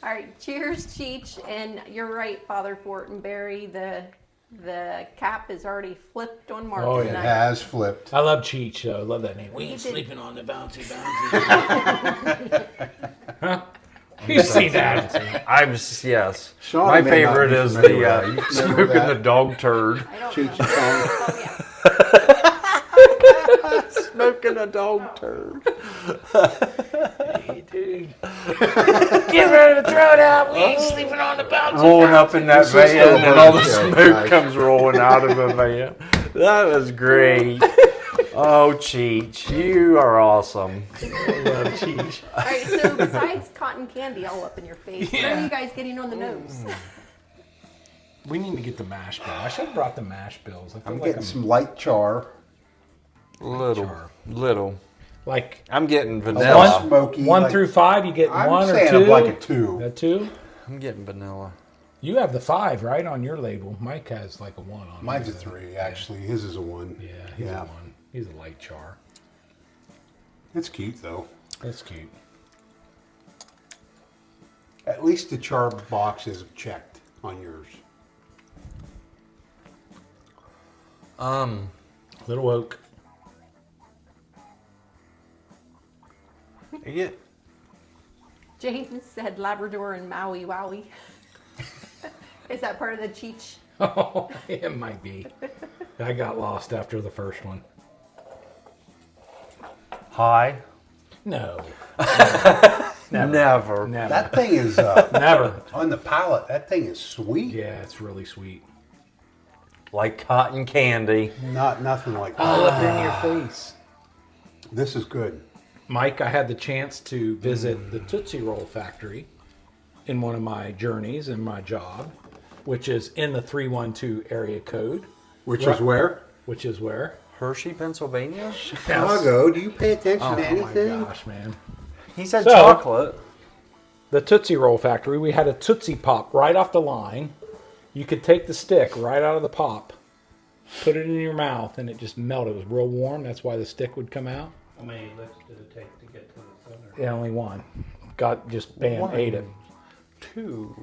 right, cheers, Cheech, and you're right, Father Fortenberry. The The cap is already flipped on Mark
Oh, yeah.
It
tonight.
has flipped.
I love Cheech, though. I love that name. We
He
ain't
did-
sleeping on the bouncy. Huh? You seen that?
Yes.
Shauna
My
may not
favorite
be
is
familiar
the
with that. You familiar with
smoking
that?
the dog turd.
I don't
Cheech
know.
and Chong.
Oh, yeah.
Smoking a dog turd.
Hey, dude. Get ready to throw it out. We ain't sleeping on the bouncy.
Rolling up in that
This is still
van
a
and all the
bird show,
smoke
guys.
comes rolling out of the van. That was great. Oh, Cheech, you are awesome.
I love Cheech.
All right, so besides cotton candy all up in your face, what are you guys getting on the nose?
We need to get the mash bill. I should have brought the mash bills. I feel
I'm
like
getting some light char.
Little.
like
I'm getting
One
vanilla.
smoky.
one
like-
through 5. You get
I'm
one or
saying
two.
like a 2.
A 2.
I'm getting vanilla.
You have the 5 right on your label. Mike has like a 1 on.
Mine's a
his.
3, actually. His is a 1.
Yeah, he's a 1. He's a light char.
It's cute, though.
That's cute.
At least the char box is checked on yours.
Little oak.
I get
James said Labrador and Maui Wowie. Is that part of the Cheech?
Oh, it might be. I got lost after the first one.
high.
No.
Never.
Never.
That thing is,
Never.
on the palate, that thing is sweet.
Yeah, it's really sweet.
Like cotton candy.
Nothing like that.
All up in your face.
This is good.
Mike, I had the chance to visit the Tootsie Roll factory in one of my journeys in my job, which is in the 312 area code,
Which is where?
which is where?
Hershey, Pennsylvania?
Chicago. Do you pay attention to
Oh
anything?
my gosh, man.
He said
So-
chocolate.
The Tootsie Roll factory, we had a Tootsie Pop right off the line. You could take the stick right out of the pop, put it in your mouth, and it just melted. It was real warm. That's why the stick would come out.
How many licks did it take to get to the center?
Yeah, only one. Got just bam, ate it.
2.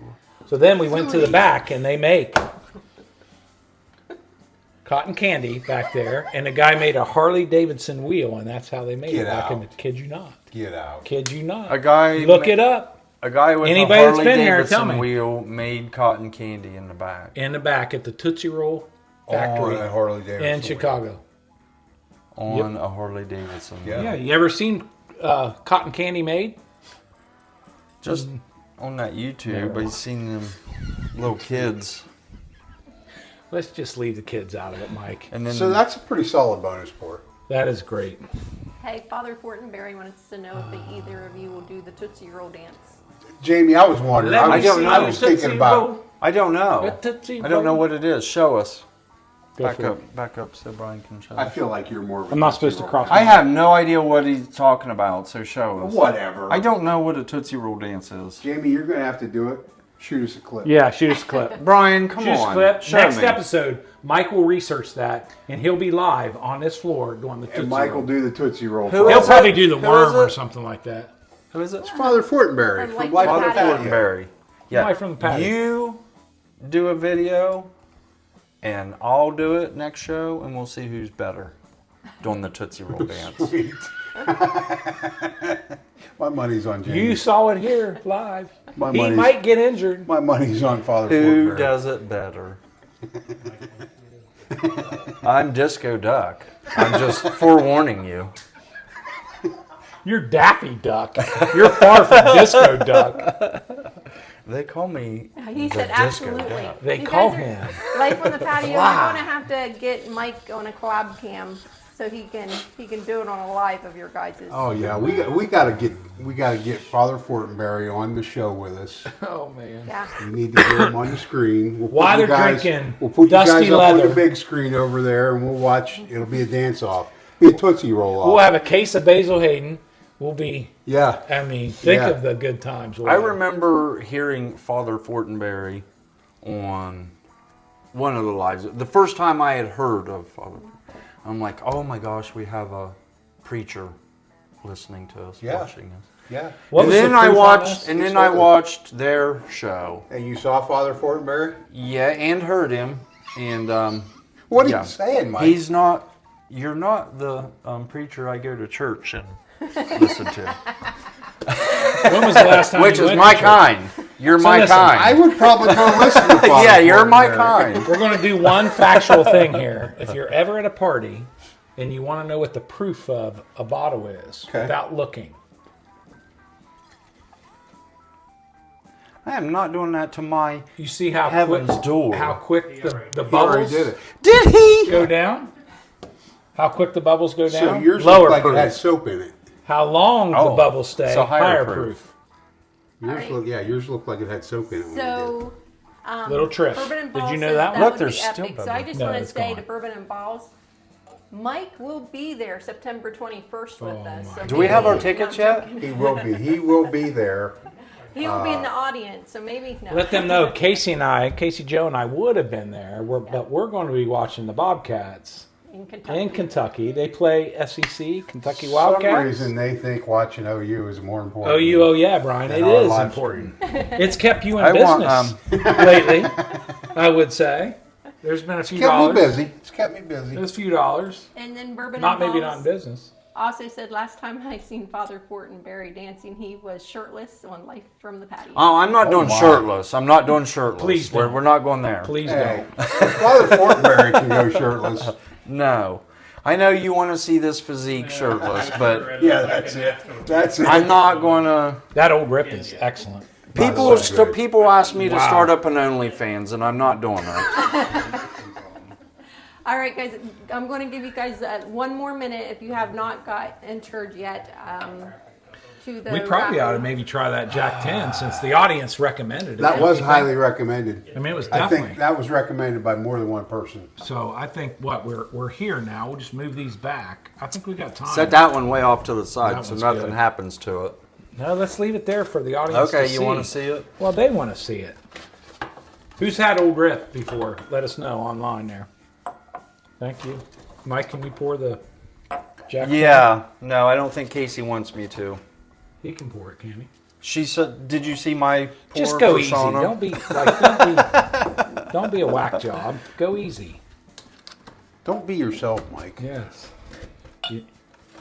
So then we went to the back, and they make cotton candy back there, and the guy made a Harley Davidson wheel, and that's how they made
Get
it. Back in
out.
the, kid you not.
Get out.
Kid you not.
A guy
Look it up.
A guy with
Anybody
a
that's
Harley
been here,
Davidson
tell me.
wheel made cotton candy in the back.
In the back at the Tootsie Roll
Oh,
factory
that Harley Davidson.
in Chicago.
On a Harley Davidson.
Yeah.
Yeah, you ever seen cotton candy made?
Just on that YouTube, I seen them little kids.
Let's just leave the kids out of it, Mike.
And then
So that's a pretty solid bonus pour.
That is great.
Hey, Father Fortenberry wants to know if either of you will do the Tootsie Roll dance.
Jamie, I was wondering.
Let
I
me
was,
see
I
your
was thinking
Tootsie
about.
Roll.
I don't know.
A Tootsie
I don't know
Roll.
what it is. Show us.
Go
Back
for it.
up, back up, so Brian can show
I
us.
feel like you're more. Of a
I'm not
Tootsie
supposed to
Roll
cross
guy.
I have no idea what he's talking about, so show us.
Whatever.
I don't know what a Tootsie Roll dance is.
Jamie, you're gonna have to do it. Shoot us a clip.
Yeah, shoot us a clip.
Brian, come
Shoot us a
on.
clip.
Show
Next
me.
episode, Mike will research that, and he'll be live on this floor doing the Tootsie
And Mike
Roll.
will do the Tootsie Roll.
Who
for
He'll
is
us.
probably
it?
do the
Who
worm
is
or
it?
something like that.
Who is it?
Father Fortenberry
From
from
Life
Life
on
on
the
the
Patio.
Patio.
Fortenberry. Yeah.
Somebody from the patio.
You do a video, and I'll do it next show, and we'll see who's better doing the Tootsie Roll dance.
Sweet. My money's on Jamie.
You saw it here live.
My
He
money's-
might get injured.
My money's on Father
Who
Fortenberry.
does it better? I'm Disco Duck. I'm just forewarning you.
You're Daffy Duck. You're far from Disco Duck.
They call me
He
the
said
Disco
absolutely.
Duck.
They
You
call
guys are-
him.
Life on the Patio.
Wow.
We're gonna have to get Mike on a collab cam so he can do it on a live of your guys'.
Oh yeah, we gotta get Father Fortenberry on the show with us.
Oh man.
Yeah.
We need to get him on the screen. We'll
While
put you
they're
guys,
drinking
we'll put you
Dusty
guys up on
Leather.
the big screen over there, and we'll watch. It'll be a dance off. Be a Tootsie Roll off.
We'll have a case of Basil Hayden. We'll be,
Yeah.
I mean, think
Yeah.
of the good times. we'll
I
have.
remember hearing Father Fortenberry on one of the lives. The first time I had heard of Father, I'm like, oh my gosh, we have a preacher listening to us,
Yeah.
watching us.
Yeah.
What
And
was the
then I
proof on
watched,
this?
and
He's
then I
holy.
watched their show.
And you saw Father Fortenberry?
Yeah, and heard him. And
What are
yeah.
you saying, Mike?
He's not. You're not the preacher I go to church and listen to.
When was the last time
Which
you
is
went
my
to church?
kind. You're my
listen,
kind.
I would probably go listen to Father
yeah, you're my
Fortenberry.
kind.
We're going to do one factual thing here. If you're ever at a party and you want to know what the proof of a bottle is
Okay.
without looking,
I am not doing that to my
you see how
heaven's
quick,
door.
how quick the
He already
bubbles
did it.
Did he?
go down? How quick the bubbles go
So
down?
yours
Lower
looked like
proof.
it had soap in it.
How long the
Oh,
bubbles stay?
so higher
higher
proof.
proof.
Yours looked like it had soap in it. When you
So,
Little trip.
Bourbon and
Did
Balls
you know
says
that one?
Look,
would
there's
be
still
epic. So I
bourbon.
just
No,
want to
it's
say
gone.
to Bourbon and Balls, Mike will be there September 21st with us.
my
So
Do we have our
maybe-
tickets
No, I'm
yet?
joking.
did. He will be. He will be there.
He will be in the audience, so maybe no.
Let them know Casey Joe and I would have been there, but we're going to be watching the Bobcats
in Kentucky.
in Kentucky. They play SEC, Kentucky
For some
Wildcats.
reason, they think watching OU is more important.
Oh, yeah, Brian,
than
it
our
is
live
important.
stream.
It's kept you in
I want,
business lately, I would say. There's been a few
Kept me
dollars.
busy. It's kept me busy.
There's a few dollars.
And then Bourbon
Not
and
maybe
Balls
not in business.
also said last time I seen Father Fortenberry dancing, he was shirtless on Life from the Patio.
Oh, I'm not doing
my.
shirtless. I'm not doing shirtless.
Please don't.
We're not going there.
Please
Hey,
don't.
Father Fortenberry can go shirtless.
No. I know you want to see this physique shirtless, but
Yeah, that's it. That's it.
I'm not going to.
That old rip is excellent.
People
That's so good.
people ask me to
Wow.
start up an OnlyFans, and I'm not doing that.
All right, guys, I'm going to give you guys one more minute if you have not got entered yet to the
We probably ought to
raffle.
maybe try that Jack 10 since the audience recommended it.
That was highly recommended.
I mean, it was
I
definitely.
think that was recommended by more than one person.
So I think we're here now. We'll just move these back. I think we got time.
Set that one way off to the side
That
so
one's
nothing
good.
happens to it.
No, let's leave it there for the audience
Okay,
to
you want to see it?
Well, they want to see it. Who's had old rip before? Let us know online there. Thank you. Mike, can you pour the Jack?
Yeah. No, I don't think Casey wants me to.
He can pour it, can he?
She said, "Did you see my pour
Just go
for
easy.
Shona?"
Don't be a whack job. Go easy.
Don't be yourself, Mike.
Yes.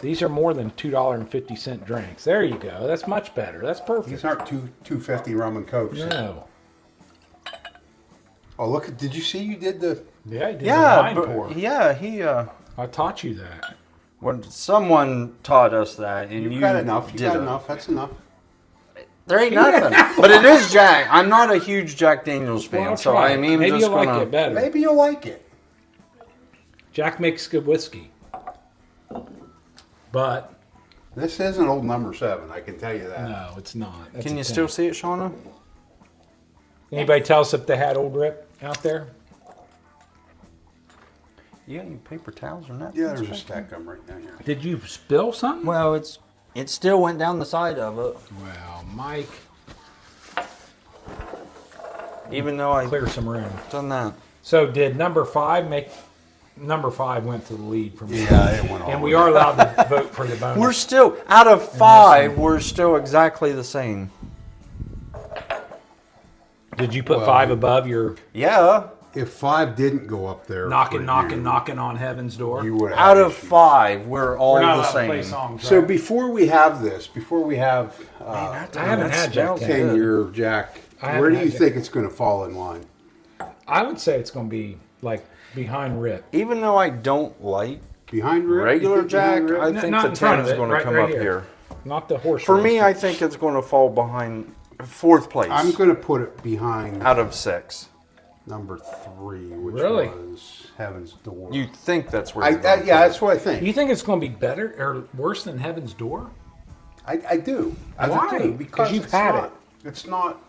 These are more than $2.50 drinks. There you go. That's much better. That's perfect.
These aren't $2.50 rum and cokes.
No.
Oh, look! Did you see you did the?
Yeah, he did the
Yeah,
wine pour.
yeah. He.
I taught you that.
When someone taught us that, and
You got enough. You
did
got
it.
enough. That's enough.
There ain't nothing, but it is Jack. I'm not a huge Jack Daniels fan,
Well, I'll
so
try
I
it.
mean,
maybe
just
you'll
gonna.
like it better.
Maybe you'll like it.
Jack makes good whiskey. But
This isn't old number 7. I can tell you that.
no, it's not. That's
Can
a
you
10.
still see it, Shauna?
Anybody tell us if they had old rip out there?
You got any paper towels or nothing?
Yeah, there's a stack of them right down here.
Did you spill something?
Well, it still went down the side of it,
Well, Mike,
even though I
clear some room.
done that.
So did number 5 make? Number 5 went to the lead from me.
Yeah, it went all
And
the
we
way.
are allowed to vote for the bonus.
We're still out of 5. We're still exactly the same.
Did you put
Well,
5 above your
Yeah,
If 5 didn't go up there,
knocking
for you,
on heaven's door?
you would have
out of
issues.
5, we're all
We're not
the
allowed to play
same.
songs,
So
right?
before we have this, before we have
I haven't had Jack 10.
10-year Jack,
I haven't
where do
had
you
Jack.
think it's going to fall in line?
I would say it's going to be like behind Rip.
Even though I don't like
Behind Rip? You
regular
think behind
Jack,
Rip?
I
No,
think
not
the
in front
10
of
is
it,
going to
right-
come
right
up
here.
here.
Not the horse
For
race.
me, I think it's going to fall behind 4th place
I'm going to put it behind
out of 6.
number 3, which
Really?
was Heaven's Door.
You think that's where you're
yeah,
going
that's what I think.
You think it's going to be better or worse than Heaven's Door?
I do.
Why?
I do,
'Cause you've had it.
It's not.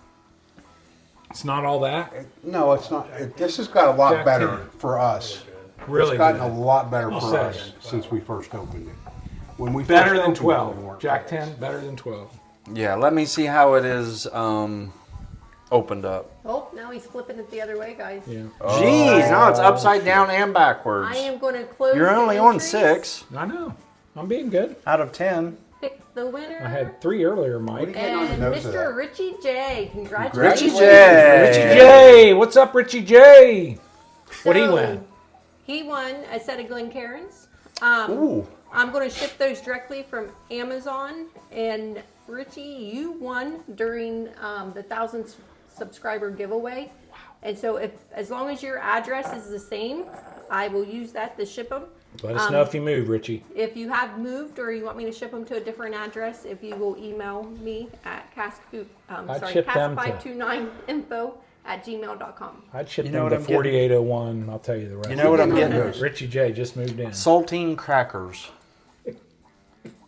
It's not all that.
No, it's not. This has got a lot
Jack
better
10.
for us.
Really
it's gotten
good.
a lot better
I'll
for
say.
us since we first opened it. When we
Better
first
than
opened it, we
12.
weren't.
Jack 10, better than 12.
Yeah, let me see how it is opened up.
Oh, now he's flipping it the other way, guys.
Yeah.
Jeez, now it's upside down and backwards.
I am going to close.
You're
the
only on
entries,
6
I know. I'm being good.
out of 10.
Pick the winner.
I had 3 earlier,
What
Mike.
do you get on the
And
nose of
Mr.
that?
Richie J. Congratulations.
Richie J.
Richie J. What's up, Richie J? What'd he win?
He won a set of Glencairns.
Ooh.
I'm going to ship those directly from Amazon. And Richie, you won during the 1,000 subscriber giveaway. Wow. And so as long as your address is the same, I will use that to ship them.
Let us know if you move, Richie.
If you have moved or you want me to ship them to a different address, if you will email me at cask529info@gmail.com.
I'd ship
You know
them
what
to
I'm getting?
4801. I'll tell you the rest.
You know what I'm
Getting
getting?
those.
Richie J just moved in.
Saltine crackers.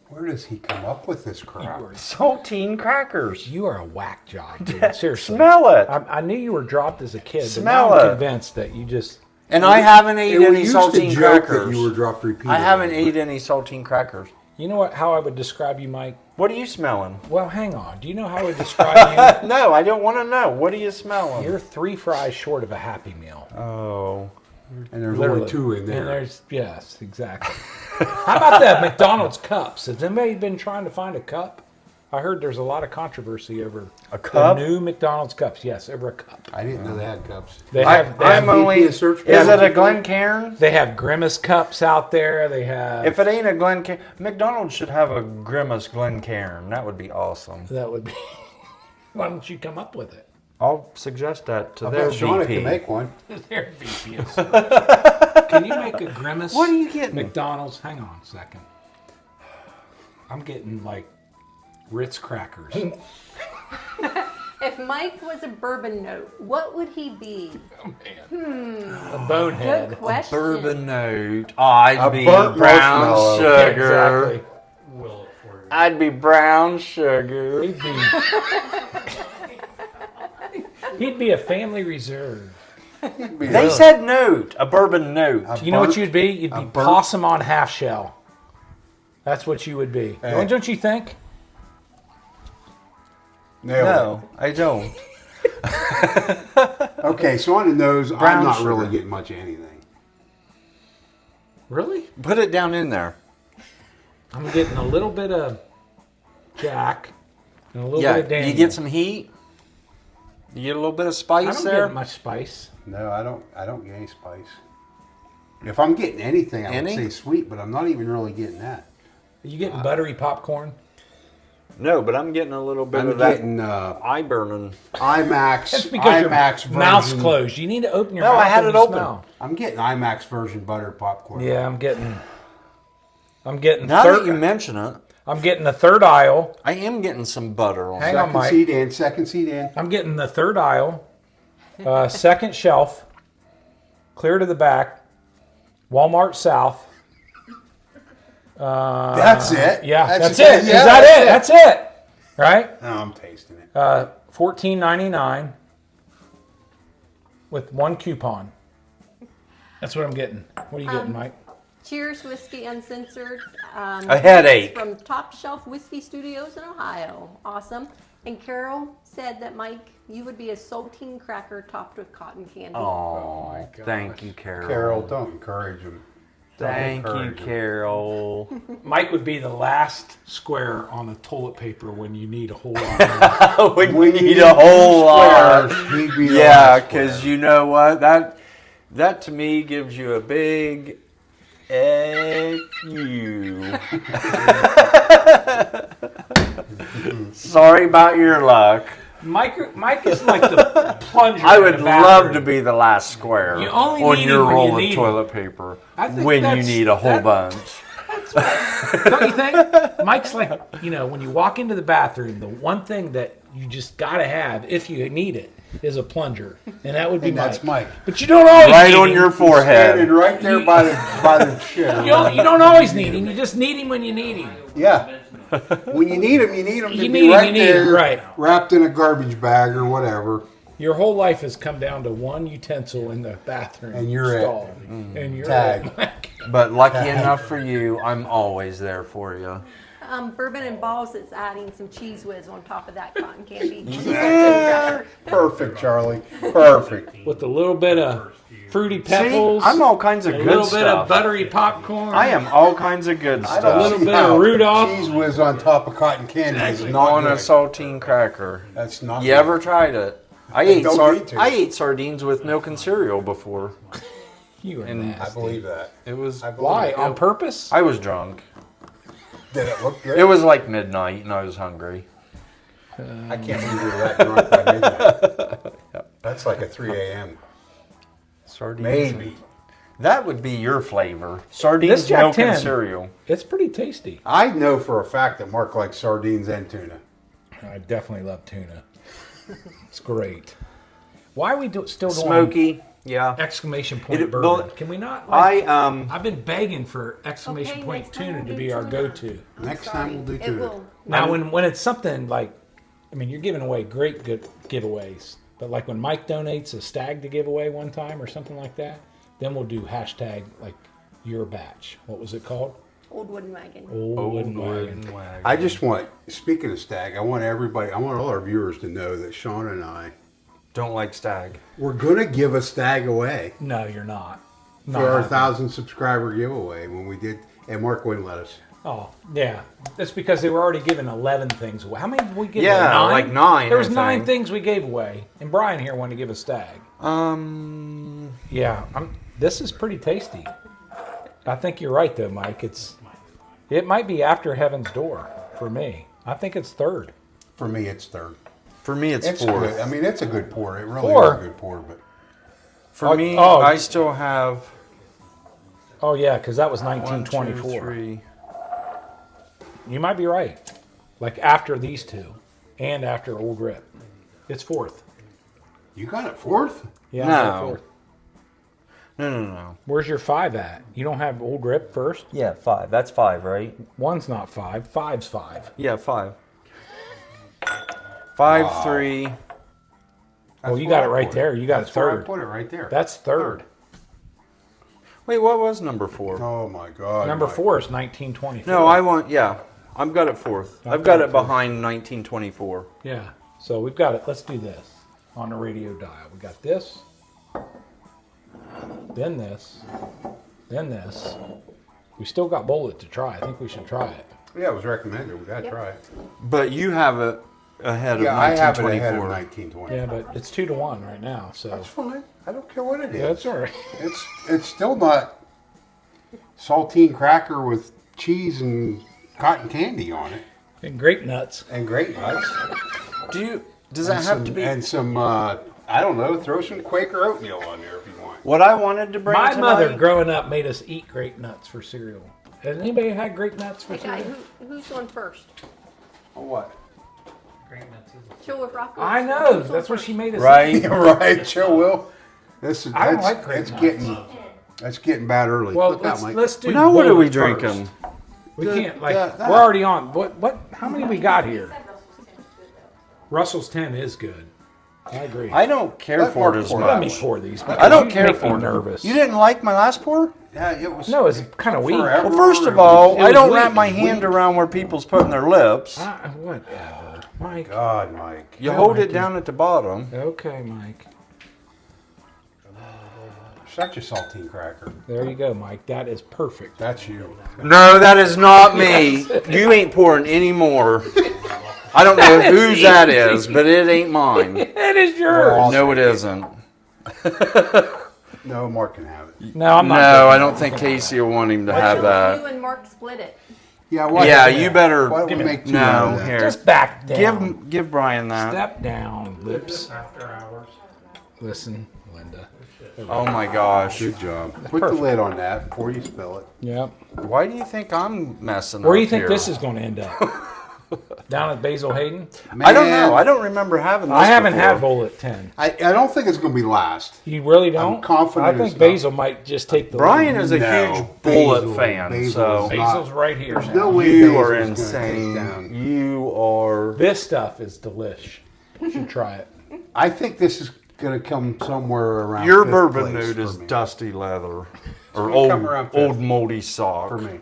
Where does he come up with this crap?
Saltine crackers.
You are a whack job, dude. Seriously.
Smell it.
I knew you were dropped as a kid,
Smell
but now I'm
it.
convinced that you just...
And I haven't ate
And we
any
used to
saltine
joke
crackers.
that you were dropped repeatedly.
I haven't ate any saltine crackers.
You know what? How I would describe you, Mike?
What are you smelling?
Well, hang on. Do you know how I would describe
No, I don't want to know. What are you smelling?
you? You're 3 fries short of a Happy Meal.
Oh.
And there's
Literally.
only 2 in there.
And there's, yes, exactly. How about the McDonald's cups? Has anybody been trying to find a cup? I heard there's a lot of controversy over
A cup?
the new McDonald's cups. Yes, over a cup.
I didn't know they had cups.
They have,
I'm only.
VP search
Is it a
penalty for it?
Glencairn?
they have Grimace cups out there. They have...
If it ain't a Glencairn, McDonald's should have a Grimace Glencairn. That would be awesome.
That would be... Why don't you come up with it?
I'll suggest that to
I
their
bet Shona
VP.
can make one.
Their VP is... Can you make a Grimace?
What are you getting?
McDonald's? Hang on a second. I'm getting like Ritz crackers.
If Mike was a bourbon note, what would he be?
A bonehead.
Good question.
Bourbon note. I'd
A
be
burnt
brown
marshmallow.
sugar.
Exactly.
Will it for you.
I'd be brown sugar.
He'd be a family reserve.
They said note. A bourbon note.
You know what you'd be? You'd be
burnt-
possum on half shell. That's what you would be.
Hey.
Don't you think?
Nailed
No, I don't.
it. Okay, so on the nose,
Brown
I'm not
sugar.
really getting much of anything.
Really?
Put it down in there.
I'm getting a little bit of Jack and a little
Yeah,
bit of Daniel.
you get some heat. You get a little bit of
I
spice
don't
there.
get much spice.
No, I don't get any spice. If I'm getting anything, I
Any?
would say sweet, but I'm not even really getting that.
Are you getting buttery popcorn?
No, but I'm getting a little bit
I'm
of that
getting
eye burning.
IMAX.
That's because your
IMAX version.
mouth's closed. You need to open your
No,
mouth.
I had
when
it
you
open.
smell.
I'm getting IMAX version butter popcorn.
Yeah, I'm getting
Now that you
third.
mention it,
I'm getting the third aisle.
I am getting some butter on
Hang
it.
on,
Second
Mike.
seat in, second seat in.
I'm getting the third aisle, second shelf, clear to the back, Walmart South.
That's it.
Yeah, that's it.
Yeah,
Is that it? That's it. Right?
No, I'm tasting it.
$14.99 with one coupon. That's what I'm getting. What are you getting, Mike?
Cheers Whiskey Uncensored.
A headache.
From Top Shelf Whiskey Studios in Ohio. Awesome. And Carol said that, Mike, you would be a saltine cracker topped with cotton candy.
Oh,
my gosh.
thank you, Carol.
Carol, don't encourage him.
Thank you,
encourage him.
Carol.
Mike would be the last square on the toilet paper when you need a whole lot.
when
When
you need a whole lot.
squares, he'd be the
Yeah,
last
because
square.
you know what? That to me gives you a big F you. Sorry about your luck.
Mike is like the plunger.
I
in
would
the
love
bathroom.
to be the last square
You only
on
need
your
him when
roll
you
of
need
toilet paper
I think
when you
that's-
need a whole
that-
bunch.
Don't you think? Mike's like, when you walk into the bathroom, the one thing that you just gotta have if you need it is a plunger, and that would be
And that's Mike.
But you don't always
Right
need
on
him.
your
Standing
forehead.
right there by the chair.
You don't always need him. You just need him when you need him.
Yeah. When you need him, you need him to
You
be
need him,
right
you need him,
there,
right.
wrapped in a garbage bag or whatever.
Your whole life has come down to one utensil in the bathroom
And you're it.
stall, and you're
Tag.
it.
But lucky enough for you, I'm always there for you.
Bourbon and Balls is adding some cheese whiz on top of that cotton candy.
Perfect, Charlie. Perfect.
With a little bit of fruity
See,
pebbles,
I'm all kinds of
a
good
little
stuff.
bit of buttery popcorn.
I am all kinds of good
I
stuff.
don't
A little
see
bit
how
of Rudolph.
Cheese whiz on top of cotton candy is not
on a
good.
saltine cracker.
That's not
You
good.
ever tried it? I
don't need to.
ate sardines with milk and cereal before.
You are
And
I
nasty.
believe that.
It was.
I believe
Why?
it.
On purpose?
I was drunk.
Did it look good?
It was like midnight, and I was hungry.
I can't believe you were that drunk by midnight. That's like a 3 a.m.
Sardines.
Maybe.
That would be your flavor. Sardines,
This Jack
milk,
10.
and cereal.
It's pretty tasty.
I know for a fact that Mark likes sardines and tuna.
I definitely love tuna. It's great. Why are we still doing
Smoky. Yeah.
exclamation point
It-
bourbon?
well,
Can we not? Like,
I've
been begging for exclamation
Okay,
point
next time
tuna
we'll
to
do
be our
tuna.
go-to.
Next time we'll do
It
tuna.
will.
Now, when it's something like, I mean, you're giving away great good giveaways, but like when Mike donates a stag to give away one time or something like that, then we'll do hashtag like your batch. What was it called?
Old wooden wagon.
Old Wooden Wagon.
I just want, speaking of stag, I want all our viewers to know that Shona and I,
don't like stag.
we're going to give a stag away
No, you're not.
for our 1,000 subscriber giveaway when we did, and Mark wouldn't let us.
Oh, yeah. That's because they were already giving 11 things away. How many did we give
Yeah,
away? 9?
like 9,
There was
I
9
think.
things we gave away, and Brian here wanted to give a stag. Yeah, this is pretty tasty. I think you're right, though, Mike. It might be after Heaven's Door for me. I think it's third.
For me, it's third.
For me, it's
It's
fourth.
good. I mean, it's a good pour. It really
Four.
is a good pour, but
For me,
oh.
I still have
Oh, yeah, because that was
1, 2,
1924.
3.
You might be right. Like after these two and after Old Rip. It's fourth.
you got it fourth?
Yeah,
No.
I got fourth.
No.
Where's your 5 at? You don't have Old Rip first?
Yeah, 5. That's 5, right?
1's not 5. 5's 5.
Yeah, 5. 5,
Wow.
3.
Oh,
That's
you
where
got
I
it right
put
there. You got
That's
it
where I
third.
put it right there.
That's third.
Wait, what was number 4?
Oh my God.
Number
Mike.
4 is 1924.
No, I've got it 4th. I've got it behind 1924.
Yeah. So we've got it. Let's do this on the radio dial. We got this, then this, then this. We still got Bullet to try. I think we should try it.
Yeah, it was recommended. We got to try it.
But you have it ahead
Yeah,
of
I have it ahead of
1924.
1920.
Yeah, but it's 2-1 right now. So
That's fine. I don't care what it is.
yeah, that's all right.
It's still not saltine cracker with cheese and cotton candy on it
And grape nuts.
and grape nuts.
Does that have to be?
And some I don't know. Throw some Quaker oatmeal on there if you want.
What I wanted to bring
My
tonight,
mother, growing up, made us eat grape nuts for cereal. Has anybody had grape nuts for
Okay,
cereal?
who's on first?
Oh, what?
Grape nuts is
Chill with Rocco.
I know. That's what she made us eat.
right?
Right, Joe Will. This is
I don't
that's,
like grape nuts.
that's getting bad early.
Well,
Look out, Mike.
let's do.
Now what are we
Bullet
drinking?
first. We can't like
that.
we're already on. What? How many we got here? Russell's 10 is good. I agree.
I don't care
Let
for
Mark
it as
pour
Let
much.
me pour these.
I don't
You
care
make
for
me
it.
nervous.
You didn't like my last pour?
Yeah, it was.
No, it's kind of weak.
Forever.
Well, first of
It
all,
was
I don't
weak.
wrap my hand around where people's putting their lips.
Whatever, Mike.
God, Mike.
You hold it down at the bottom.
Okay, Mike.
Such a saltine cracker.
There you go, Mike. That is perfect.
That's you.
No, that is not me. You ain't pouring any more. I don't know whose that is, but it ain't mine.
It is yours.
No, it isn't.
No, Mark can have it.
No, I'm not.
No, I don't think Casey will want him to have
You
that.
and Mark split it.
Yeah, why
Yeah,
don't we-
you better.
Why don't we make two out
No,
of that?
here.
Just back down.
Give Brian that.
Step down, lips.
after hours.
Listen, Linda.
Oh my gosh.
Good job. Put the lid on that before you spill it.
Yep.
Why do you think I'm messing up?
Where do you think
here?
this is going to end up? Down at Basil Hayden?
I don't know.
Man,
I don't remember having this.
I haven't
before.
had Bullet 10.
I don't think it's going to be last.
You really don't?
I'm confident
I think
it's not.
Basil might just take the
Brian
lead.
is a
No,
huge Bullet
Basil-
fan,
Basil
so
is not-
Basil's right here.
There's
now.
no way
you
Basil's
are
gonna take
insane.
down.
You are.
This stuff is delish. You should try it.
I think this is going to come somewhere around.
Your
fifth
bourbon
place
note
for
is
me.
dusty leather or
gonna
old
come around fifth.
old moldy sock.
for me.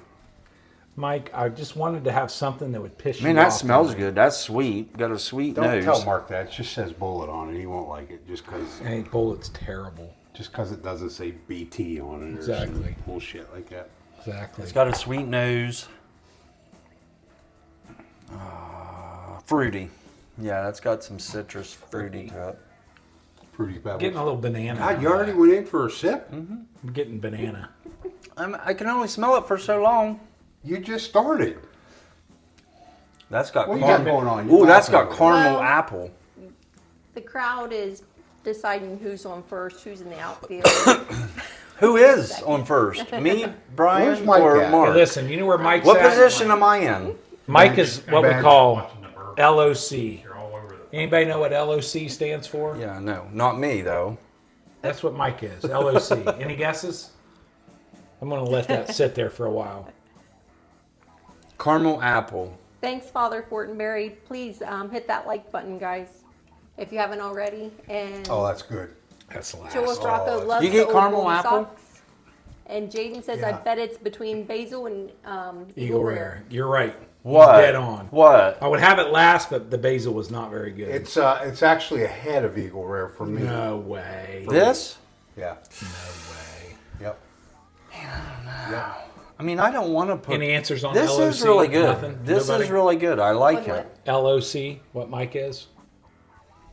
Mike, I just wanted to have something that would piss you
Man,
off.
that smells good. That's sweet. Got a sweet
Don't
nose.
tell Mark that. It just says bullet on it. He won't like it just
Hey, Bullet's terrible.
because it doesn't say BT on it or
Exactly.
some bullshit like that.
Exactly.
It's got a sweet nose. Fruity. Yeah, that's got some citrus fruity.
Fruity Pebbles.
Getting a little banana.
God, you already went in for a sip?
I'm getting banana.
I can only smell it for so long.
You just started.
That's got
What you got
caramel.
going on? You
Ooh, that's got
laughing
caramel
Well-
apple.
The crowd is deciding who's on first, who's in the outfield.
Who is on first? Me,
Where's
Brian,
Mike
or
at?
Hey,
Mark?
listen, you know where Mike's
What
at?
position am I in?
Mike is what we
Bench.
call
Watching the bird.
LOC.
You're all over the.
Anybody know what LOC stands for?
Yeah, no, not me though.
That's what Mike is. LOC. Any guesses? I'm going to let that sit there for a while.
Caramel apple.
Thanks, Father Fortenberry. Please hit that like button, guys, if you haven't already. And
Oh, that's good.
That's the last.
Joel Stracco loves
You get
the old
caramel
Golden
apple?
Sox. And Jaden says, I
Yeah.
bet it's between basil and
Eagle Rare. You're right.
What?
He's dead on.
What?
I would have it last, but the basil was not very good.
It's actually ahead of Eagle Rare for me.
No way.
This?
Yeah.
No way.
Yep. Yeah.
I mean, I don't want to put.
Any answers on
This
LOC?
is really good.
Nothing?
This
Nobody?
is really good. I like
What?
it.
LOC, what Mike is?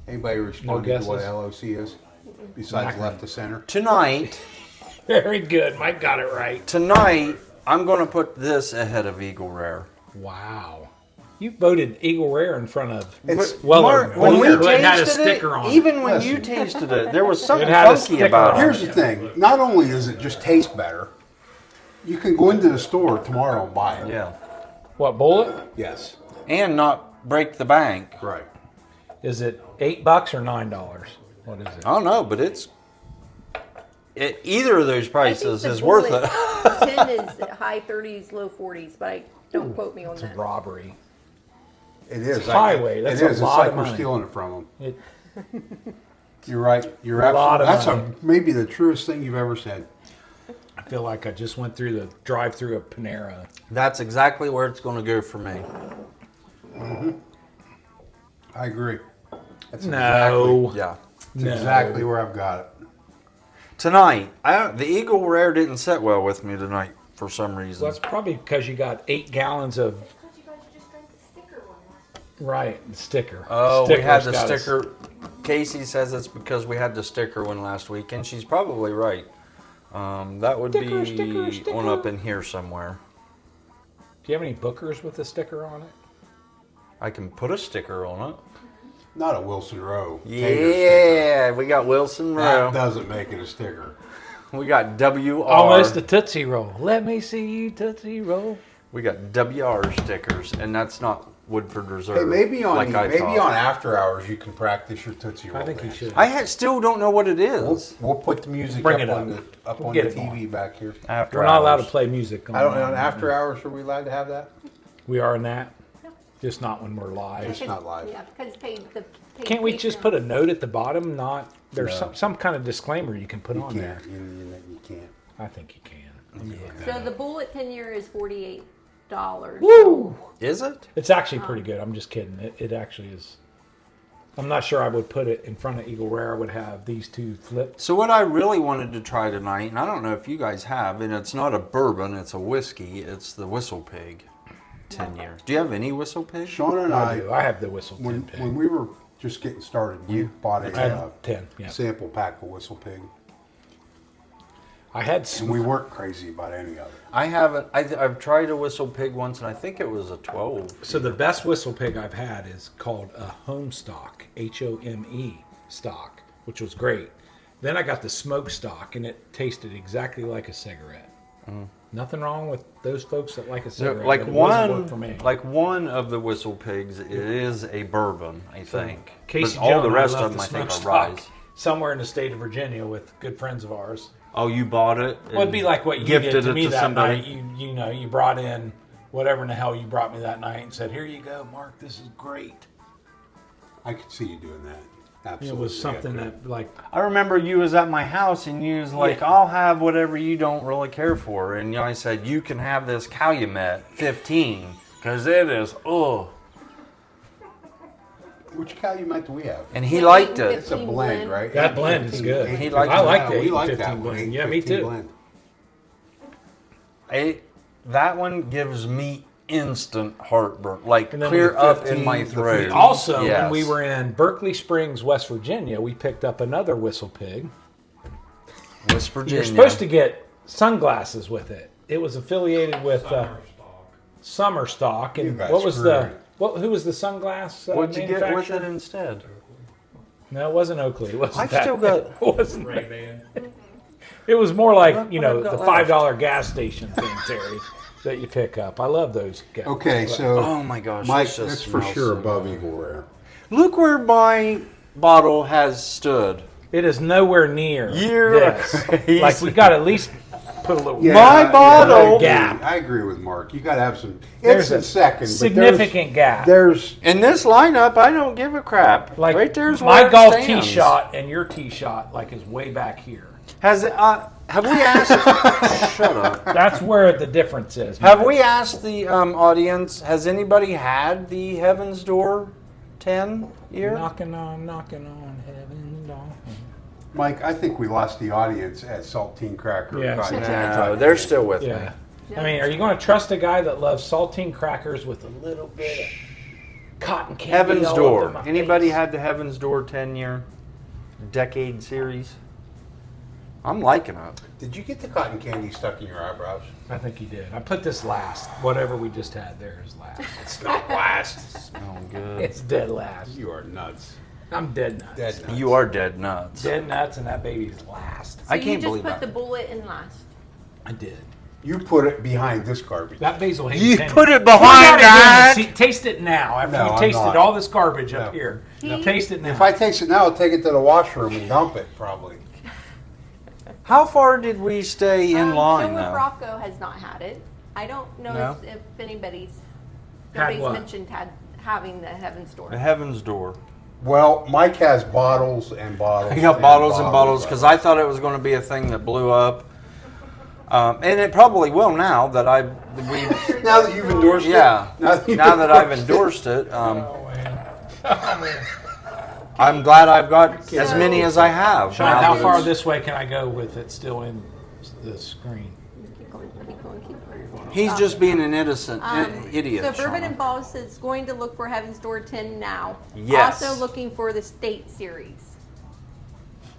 Anybody responded to what
guesses?
LOC is? Besides
Macron.
left to center?
Tonight,
Very good. Mike got it right.
I'm going to put this ahead of Eagle Rare.
Wow. You voted Eagle Rare in front of
It's-
Weller.
Mark, when we
It had a
tasted
sticker
it,
on it.
even when
Listen.
you tasted it, there was something
It had a
funky
sticker
about
on
it.
Here's the thing. Not only does it just taste better, you can go into the store tomorrow and buy it.
Yeah,
What, Bullet?
Yes.
and not break the bank.
Right.
Is it $8 or $9? What is it?
I don't know, but either of those
I think
prices
the
is worth
bullet
it.
10 is high 30s, low 40s, but don't quote me on
It's a
that.
robbery.
It is.
highway. That's
it
a
is.
lot
It's like
of
we're
money.
stealing it from them.
It,
You're right. You're
A lot
absolutely.
of
That's
money.
maybe the truest thing you've ever said.
I feel like I just went through the drive-through of Panera.
That's exactly where it's going to go for me.
I agree. That's
No.
Yeah.
That's
No.
exactly where I've got it.
Tonight, the Eagle Rare didn't sit well with me tonight for some reason.
Well, that's probably because you got 8 gallons of
Because you guys just drank the sticker one last
right the sticker.
Oh, we had the
Sticker's got us-
sticker. Casey says it's because we had the sticker one last week, and she's probably right. That would
Sticker,
be
sticker, sticker.
on up in here somewhere.
Do you have any bookers with a sticker on it?
I can put a sticker on it.
Not a Wilson Rowe. Tater
Yeah, we got Wilson
sticker.
Rowe.
That doesn't make it a sticker.
We got WR.
Almost a Tootsie Roll. Let me see you Tootsie Roll.
We got WR stickers, and that's not Woodford Reserve.
Hey, maybe on
like I
maybe
thought.
on after hours you can practice your Tootsie Roll.
I think you
dance.
should.
Still don't know what it
We'll,
is.
we'll put the music
Bring
up
it
on
up.
the up
We'll
on
get
the
it
TV
going.
back here.
After
We're not allowed to
hours.
play music on
I don't know. On after hours, are we allowed to have that?
We are in that. Just not when we're live.
It's not live.
Yeah, because paid
Can't we just put a note at the bottom? Not there's
No.
some kind of disclaimer you can put
You
on
can't.
there.
You can't.
I think you can.
So the bullet tenure is $48.
Woo!
Is it?
It's actually pretty good. I'm just kidding. It actually is. I'm not sure I would put it in front of Eagle Rare. I would have these two flipped.
So what I really wanted to try tonight, and I don't know if you guys have, and it's not a bourbon, it's a whiskey. It's the Whistle Pig 10 year. Do you have any Whistle Pig?
Sean and
I do. I have the whistle
when
10
when
pig.
we were just getting started, you bought
I
a
had 10. Yeah.
sample pack of Whistle Pig,
I had
and we weren't crazy about any of it.
I haven't. I've tried a Whistle Pig once, and I think it was a 12.
So the best whistle pig I've had is called a home stock, HOME stock, which was great. Then I got the smoke stock, and it tasted exactly like a cigarette. Nothing wrong with those folks that like a cigarette.
Like
but it wasn't work for
one,
me.
like one of the Whistle Pigs, it is a bourbon, I think.
Casey
but all the
Jones
rest
left
of them,
the
I think, are
smokestack
Rise.
somewhere in the state of Virginia with good friends of ours.
Oh, you bought it?
Well, it'd be like what you
gifted
did to
it
me
to
that
somebody.
night. You know, you brought in whatever in the hell you brought me that night and said, "Here you go, Mark. This is great."
I could see you doing that. Absolutely.
It was something
yeah.
that like
I remember you was at my house and you was like, I'll have whatever you don't really care for. And I said, you can have this Calumet 15 because it is, oh.
Which Calumet do we have?
And he liked it.
It's a blend, right?
that blend is
815,
good.
815.
He liked
I
it.
like the
we like
815
that one,
blend. Yeah, me
815
too.
blend.
That one gives meat instant heartburn, like
And then
clear
we-
up in
15
my
to
throat.
15.
Also, when
Yes.
we were in Berkeley Springs, West Virginia, we picked up another whistle pig.
West Virginia.
You're supposed to get sunglasses with it. It was affiliated with Summer Stock.
You
And
got
what was the
screwed.
who was the sunglass
What'd you get with
manufacturer?
it instead?
No, it wasn't Oakley. It wasn't
I've
that.
still got-
It wasn't.
Ray-Ban.
It was more like
Look
you
what
know
I've got
the
left.
$5 gas station thing, Terry, that you pick up. I love those. Guys.
Okay, so
Oh my gosh,
Mike,
this just
that's for
smells
sure
so
above
good.
Eagle Rare.
Look where my bottle has stood.
It is nowhere near
You're
this.
crazy.
Like we got to at least put a little.
My bottle-
I agree.
Gap.
I agree with Mark. You got to have some.
There's
It's
a
a second, but
significant gap.
There's
In this lineup, I don't give a crap.
Like
right there's
my
where it
golf tee
stands.
shot and your tee shot like is way back here.
Have we asked? Shut up.
That's where the difference is.
Have we asked the audience? Has anybody had the Heaven's Door 10 year?
knocking on heaven's door.
Mike. I think we lost the audience at Saltine Cracker.
Yeah,
Cotton
exactly.
Candy.
No, they're still with
Yeah.
me.
I mean, are you going to trust a guy that loves saltine crackers with a little bit of cotton candy?
Heaven's
all
Door.
over my
Anybody
face?
had the Heaven's Door 10 year decade series? I'm liking it.
Did you get the cotton candy stuck in your eyebrows?
I think he did. I put this last. Whatever we just had there is last. It's not last.
Smell good.
It's dead last.
You are nuts.
I'm dead nuts.
Dead nuts.
You are dead nuts.
Dead nuts, and that baby's last.
So
I can't
you just
believe
put
that.
the bullet in last.
I did.
You put it behind this garbage.
That basil Hayes
You
candy.
put it
Pour
behind
it
that.
again and taste it now. After
No,
you
I'm
tasted
not.
all this garbage up
No.
here.
No.
Taste it now.
If I taste it now, I'll take it to the washroom and dump it, probably.
How far did we stay in line
Philip
though?
Rocco has not had it. I don't know
No?
if anybody's
Had what?
mentioned having the Heaven's Door.
The Heaven's Door.
Well, Mike has bottles and bottles.
I got bottles and bottles because I thought it was going to be a thing that blew up. And it probably will now that
Now that you've endorsed
yeah.
it. Now that, you've
Now that I've
endorsed
endorsed it, I'm glad I've got as many as I have.
Sean,
now
how
that
far
it's-
this way can I go with it still in the screen?
Keep going, keep going, keep going.
He's just being an innocent idiot.
So Bourbon
Shauna.
and Balls is going to look for Heaven's Door 10 now.
Yes.
Also looking for the State Series.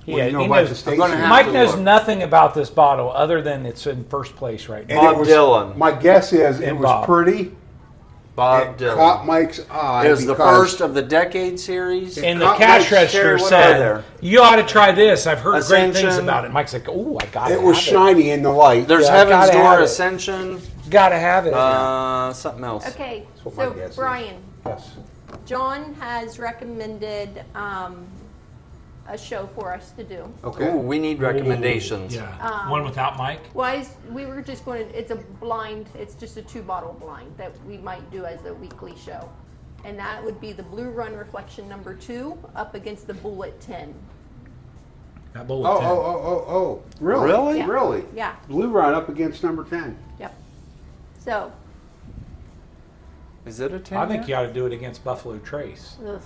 Well, you know
he
about
knows-
the state
gonna
series.
have
Mike
to
knows
look.
nothing about this bottle other than it's in first place right
And
now.
Bob Dylan.
My guess is it
And
was
Bob.
pretty.
Bob
It caught
Dylan.
Mike's eye.
It was the
because
first of the decade series.
And the
Mike's
cash
Terry,
register
what are
said,
there?
"You ought to try this. I've heard great things
Ascension.
about it." Mike's like, "Oh, I got it."
It was shiny in the light.
There's
Yeah, I
Heaven's
gotta have
Door
it.
Ascension.
Got to have it.
Something else.
Okay,
what my
so
guess is.
Brian,
Yes.
John has recommended a show for us to do.
Okay.
Ooh, we need recommendations.
Yeah, one without Mike.
We were just going to, it's a blind, it's just a 2-bottle blind that we might do as a weekly show. And that would be the Blue Run Reflection number 2 up against the Bullet 10.
That bullet.
Oh. Really?
Really?
Yeah.
Really?
Yeah,
Blue Run up against number 10.
yep. So,
Is it a 10?
I think you ought to do it against Buffalo Trace.
ugh.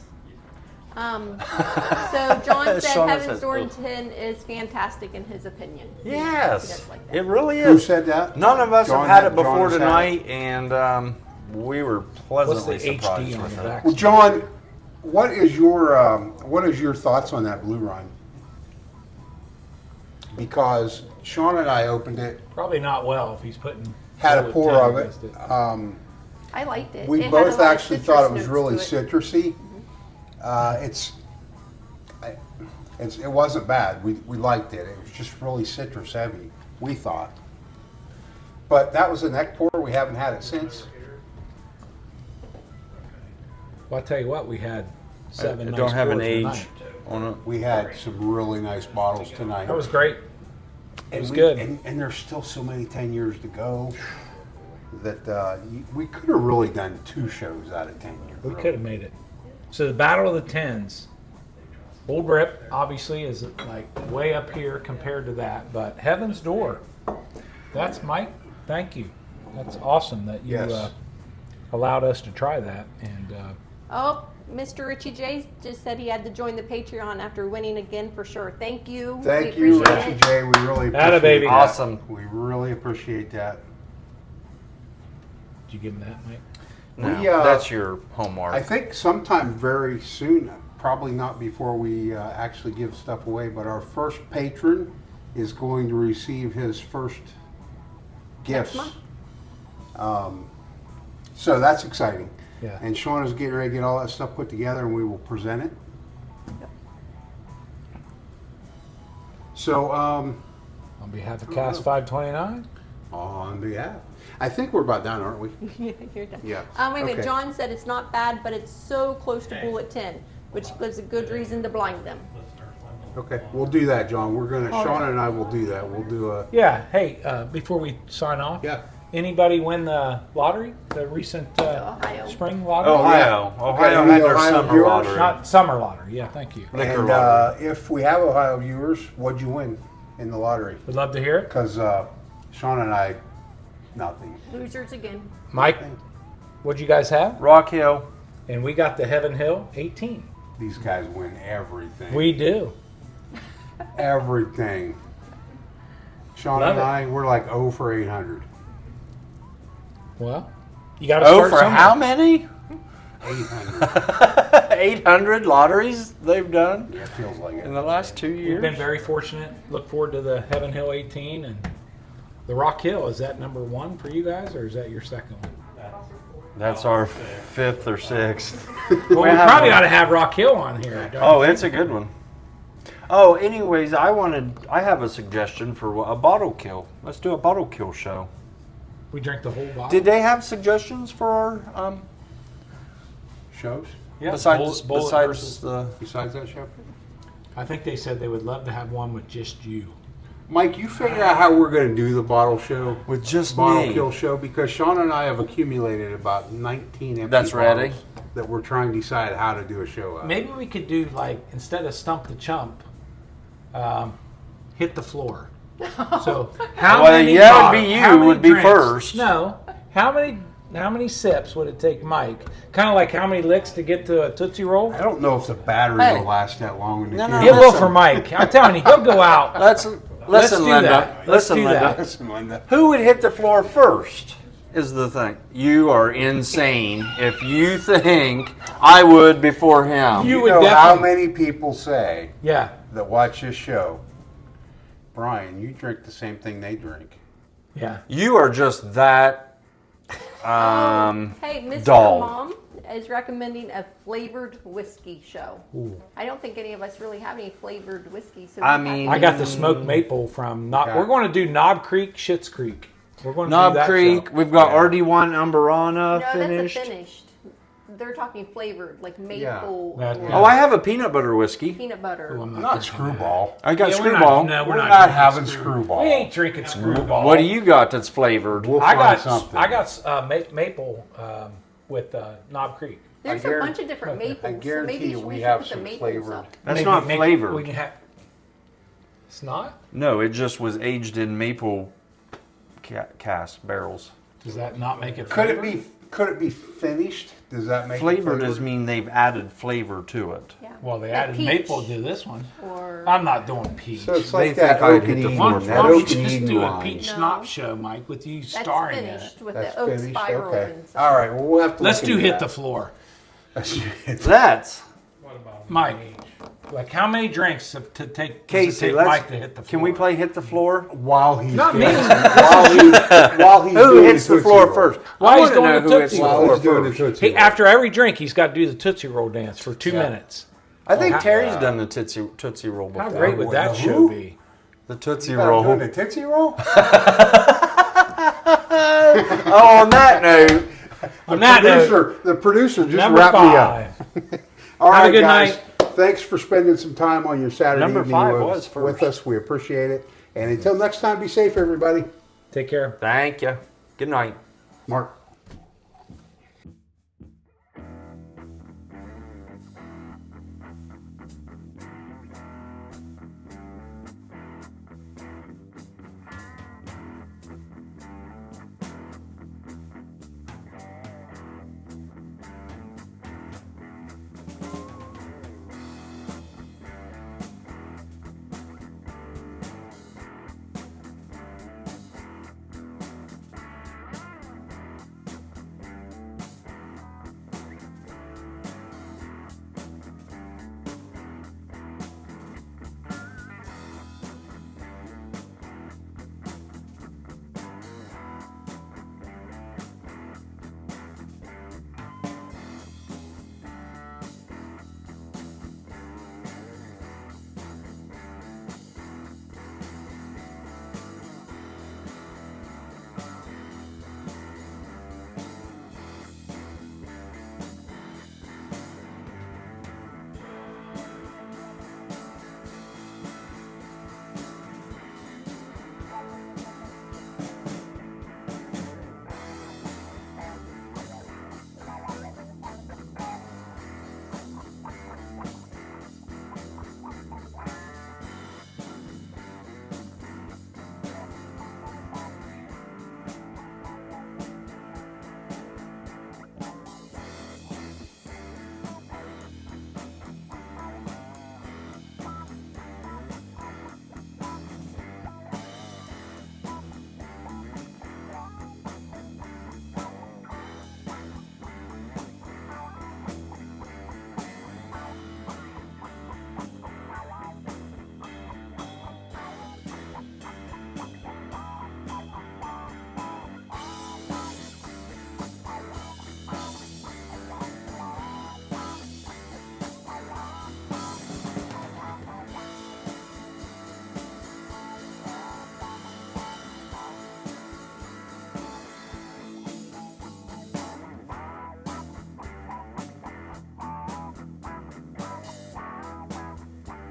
So John said
Shauna
Heaven's
says,
Door
ugh.
10 is fantastic in his opinion. He
Yes,
does like that.
it really
Who
is.
said that?
None of us
John
have had it
John
before
has had
tonight, and we were
What's the
pleasantly
HD
surprised
on
with
the
it.
back?
Well, John, what is your thoughts on that Blue Run? Because Sean and I opened it,
Probably not well if he's putting.
had a
bullet
pour
10
of it.
against
I liked it.
We
It had a
both
lot of
actually
citrus
thought it was
notes
really
to it.
citrusy. It wasn't bad. We liked it. It was just really citrus heavy, we thought. But that was a neck pour. We haven't had it since.
Well, I tell you what, we had
I
7
don't
nice
have an
pours
age
tonight.
on it.
We had some really nice bottles tonight.
That was great.
And
was
we-
good.
And there's still so many 10 years to go that we could have really done 2 shows out of 10 years.
We could have made it. So the Battle of the Tens. Old Rip obviously is like way up here compared to that, but Heaven's Door. That's Mike. Thank you. That's awesome that you
Yes.
allowed us to try that. And
Oh, Mr. Richie J just said he had to join the Patreon after winning again for sure. Thank you.
Thank
We
you,
appreciate
Richie
it.
J. We really
Atta
appreciate
baby.
that.
Awesome.
We really appreciate that.
Did you give him that, Mike?
No,
We,
that's your homework.
I think sometime very soon, probably not before we actually give stuff away, but our first patron is going to receive his first gifts.
month?
So that's exciting.
Yeah.
And Shona's getting ready to get all that stuff put together, and we will present it. So,
On behalf of Cask 529.
on behalf, I think we're about done, aren't we?
You're done.
Yeah.
Wait a minute.
Okay.
John said it's not bad, but it's so close to bullet 10, which gives a good reason to blind them.
Let's start one.
Okay, we'll do that, John. We're gonna, Shona and I will do that. We'll do a,
Yeah. Hey, before we sign off,
yeah.
anybody win the lottery? The recent
Ohio.
spring lottery?
Ohio. Ohio
Okay,
had their
Ohio
summer
viewers?
lottery.
Not summer lottery. Yeah, thank you.
Liquor
And
lottery.
if we have Ohio viewers, what'd you win in the lottery?
Would love to hear it.
Because Shona and I, nothing.
Losers again.
Mike, what'd you guys have?
Rock Hill.
And we got the Heaven Hill 18.
These guys win everything.
We do.
Everything. Shona
Love
and
it.
I, we're like 0 for 800.
Well, you got to
Oh,
start
for
somewhere.
how many?
800.
800 lotteries they've done
Yeah, it feels like
in
it.
the last 2
We've
years.
been very fortunate. Look forward to the Heaven Hill 18 and the Rock Hill. Is that number one for you guys, or is that your second one?
That's our fifth or sixth.
Well, we
have
probably
one.
ought to have Rock Hill on here. don't
Oh,
you
it's a good one. Oh, anyways, I have a suggestion for a bottle kill. Let's do a bottle kill show.
think? We drink the whole bottle.
Did they have suggestions for our
Shows?
Yeah,
besides
bullet
besides
versus-
the
Besides that show?
I think they said they would love to have one with just you.
Mike, you figure out how we're going to do the bottle show,
with just
bottle
me?
kill show, because Shona and I have accumulated about 19 empty
That's ready.
bottles that we're trying to decide how to do a show out.
Maybe we could do, like, instead of Stump the Chump, hit the floor. So how
Well,
many?
yeah,
bottles-
it'd be you
how many
would be
drinks-
first.
No. How many sips would it take Mike? Kind of like how many licks to get to a Tootsie Roll?
I don't know if the battery
Hey.
will last that long in the
No, no,
can.
It will
listen.
for Mike. I'm telling you, he'll go out.
Let's listen,
do
Linda.
that. Let's
Listen,
do
Linda.
that.
Listen, Linda.
Who would hit the floor first? Is the thing. You are insane if you think I would before him.
You
You
would
know how
definitely-
many people say
Yeah.
that watch this show, Brian, you drink the same thing they drink.
Yeah.
You are just that.
Hey, Mr.
Dull.
Mom is recommending a flavored whiskey show. I don't think any of us really have any flavored whiskey. So
I
we have
mean-
to-
I got the smoked maple from
Okay.
We're going to do Knob Creek, Schitt's Creek. We're going to do
Knob
that
Creek.
show.
We've got
Yeah.
RD1 Umbrana
no,
finished.
that's a finished. They're talking flavored, like
Yeah.
maple
That-
or
Oh, I have a peanut butter whiskey.
peanut butter.
Oh, I'm
Not
drinking
Screwball.
I got
that. Yeah,
Screwball.
No,
We're
we're
not
drinking
having Screwball.
We ain't drinking Screwball.
What do you got that's flavored?
We'll
I
find
got
something.
I got maple with Knob Creek.
There's
I
a
guarant-
bunch of different
I
maples.
I guarantee
so maybe
you we
should
have
put the
some
maples
flavored.
up.
That's
Maybe
not
make-
flavored.
We can have. It's not.
No, it just was aged in maple cask barrels.
Does that not make it?
Could it
flavored?
be? Could it be finished? Does that make
Flavored
it
does mean they've added flavor to it.
Yeah.
Well, they
Like
added
peach
maple to this one.
Or
I'm not doing peach.
So it's
They
like that
think I'd
oak
hit
and
the
Eden.
floor
Why
for
That
don't
first.
we
oak and
just
Eden
do a
line.
peach
No.
schnapps show, Mike, with you
that's
starring in
finished
it?
with
That's
the oak
finished.
spiral.
Okay.
And stuff.
All right. Well, we'll have to.
Let's
look
do
into
hit
that.
the floor,
That's
What about
Mike.
age?
Like how many drinks to take? does it
Casey.
take
Let's.
Mike to hit the floor?
Can we play hit the floor?
While he's
Not me.
while he's
Who
doing
hits the
Tootsie
floor
Roll.
first?
While
I
he's
wanna
doing
know
the
who hits
Tootsie
the
Roll.
While
floor
he's doing the
first.
Tootsie
Hey,
Roll.
after every drink, he's got to do the Tootsie Roll dance for 2
Yeah.
minutes.
I think
how-
Terry's done the Tootsie Roll
How
before.
great would
What,
that
the
show
who?
be?
The Tootsie
You got him
Roll.
doing the Tootsie Roll?
Oh, on that note,
On that note,
The producer just
number
wrapped me up.
5.
All
Have a
right,
good
guys.
night.
Thanks for spending some time on your Saturday
Number
evening
5
with,
was first.
with us. We appreciate it. And until next time, be safe, everybody.
Take care.
thank you. Good night.
Mark.